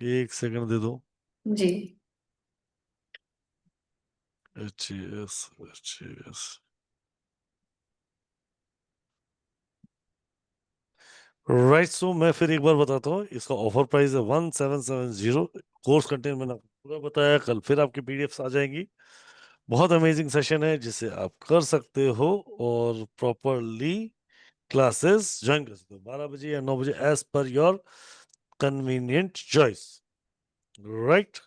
1 सेकंड दे दो। जी HAS राइट। सो मैं फिर एक बार बताता हूँ, इसका ऑफर प्राइस है 1770। कोर्स कंटेंट मैंने आपको पूरा बताया, कल फिर आपकी पीडीएफ्स आ जाएंगी। बहुत अमेजिंग सेशन है जिसे आप कर सकते हो और प्रॉपरली क्लासेस ज्वाइन कर सकते हो 12 बजे या 9 बजे, as per your convenient choice. Right.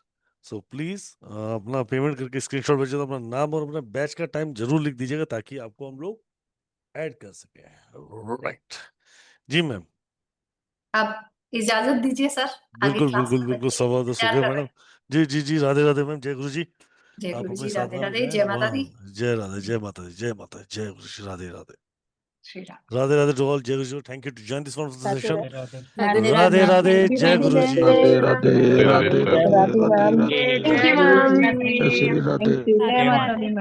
So please अपना पेमेंट करके स्क्रीनशॉट भेजो, तो अपना नाम और अपना बैच का टाइम जरूर लिख दीजिएगा ताकि आपको हम लोग ऐड कर सके। राइट जी मैम। अब इजाजत दीजिए सर, आगे बिल्कुल क्लास बिल्कुल बिल्कुल, 10:15 हो तैयार गए कर रहे मैडम। हैं। जी जी राधे राधे मैम, जय गुरु जी। जय आप गुरु अपने जी, राधे साधना में राधे, जाएं। जय माता दी। जय राधे, जय माता दी, जय माता दी, जय गुरु जी, राधे राधे, श्री राम। राधे राधे टू ऑल, जय गुरु जी। Thank you to join this wonderful Radhe session. Radhe Radhe Radhe, thank you जय मैम, गुरु जी। Radhe Radhe Radhe Radhe Radhe Radhe Radhe Radhe ma'am, Radhe thank you guru ji, ma'am. जय श्री राधे। जय माता दी मैम।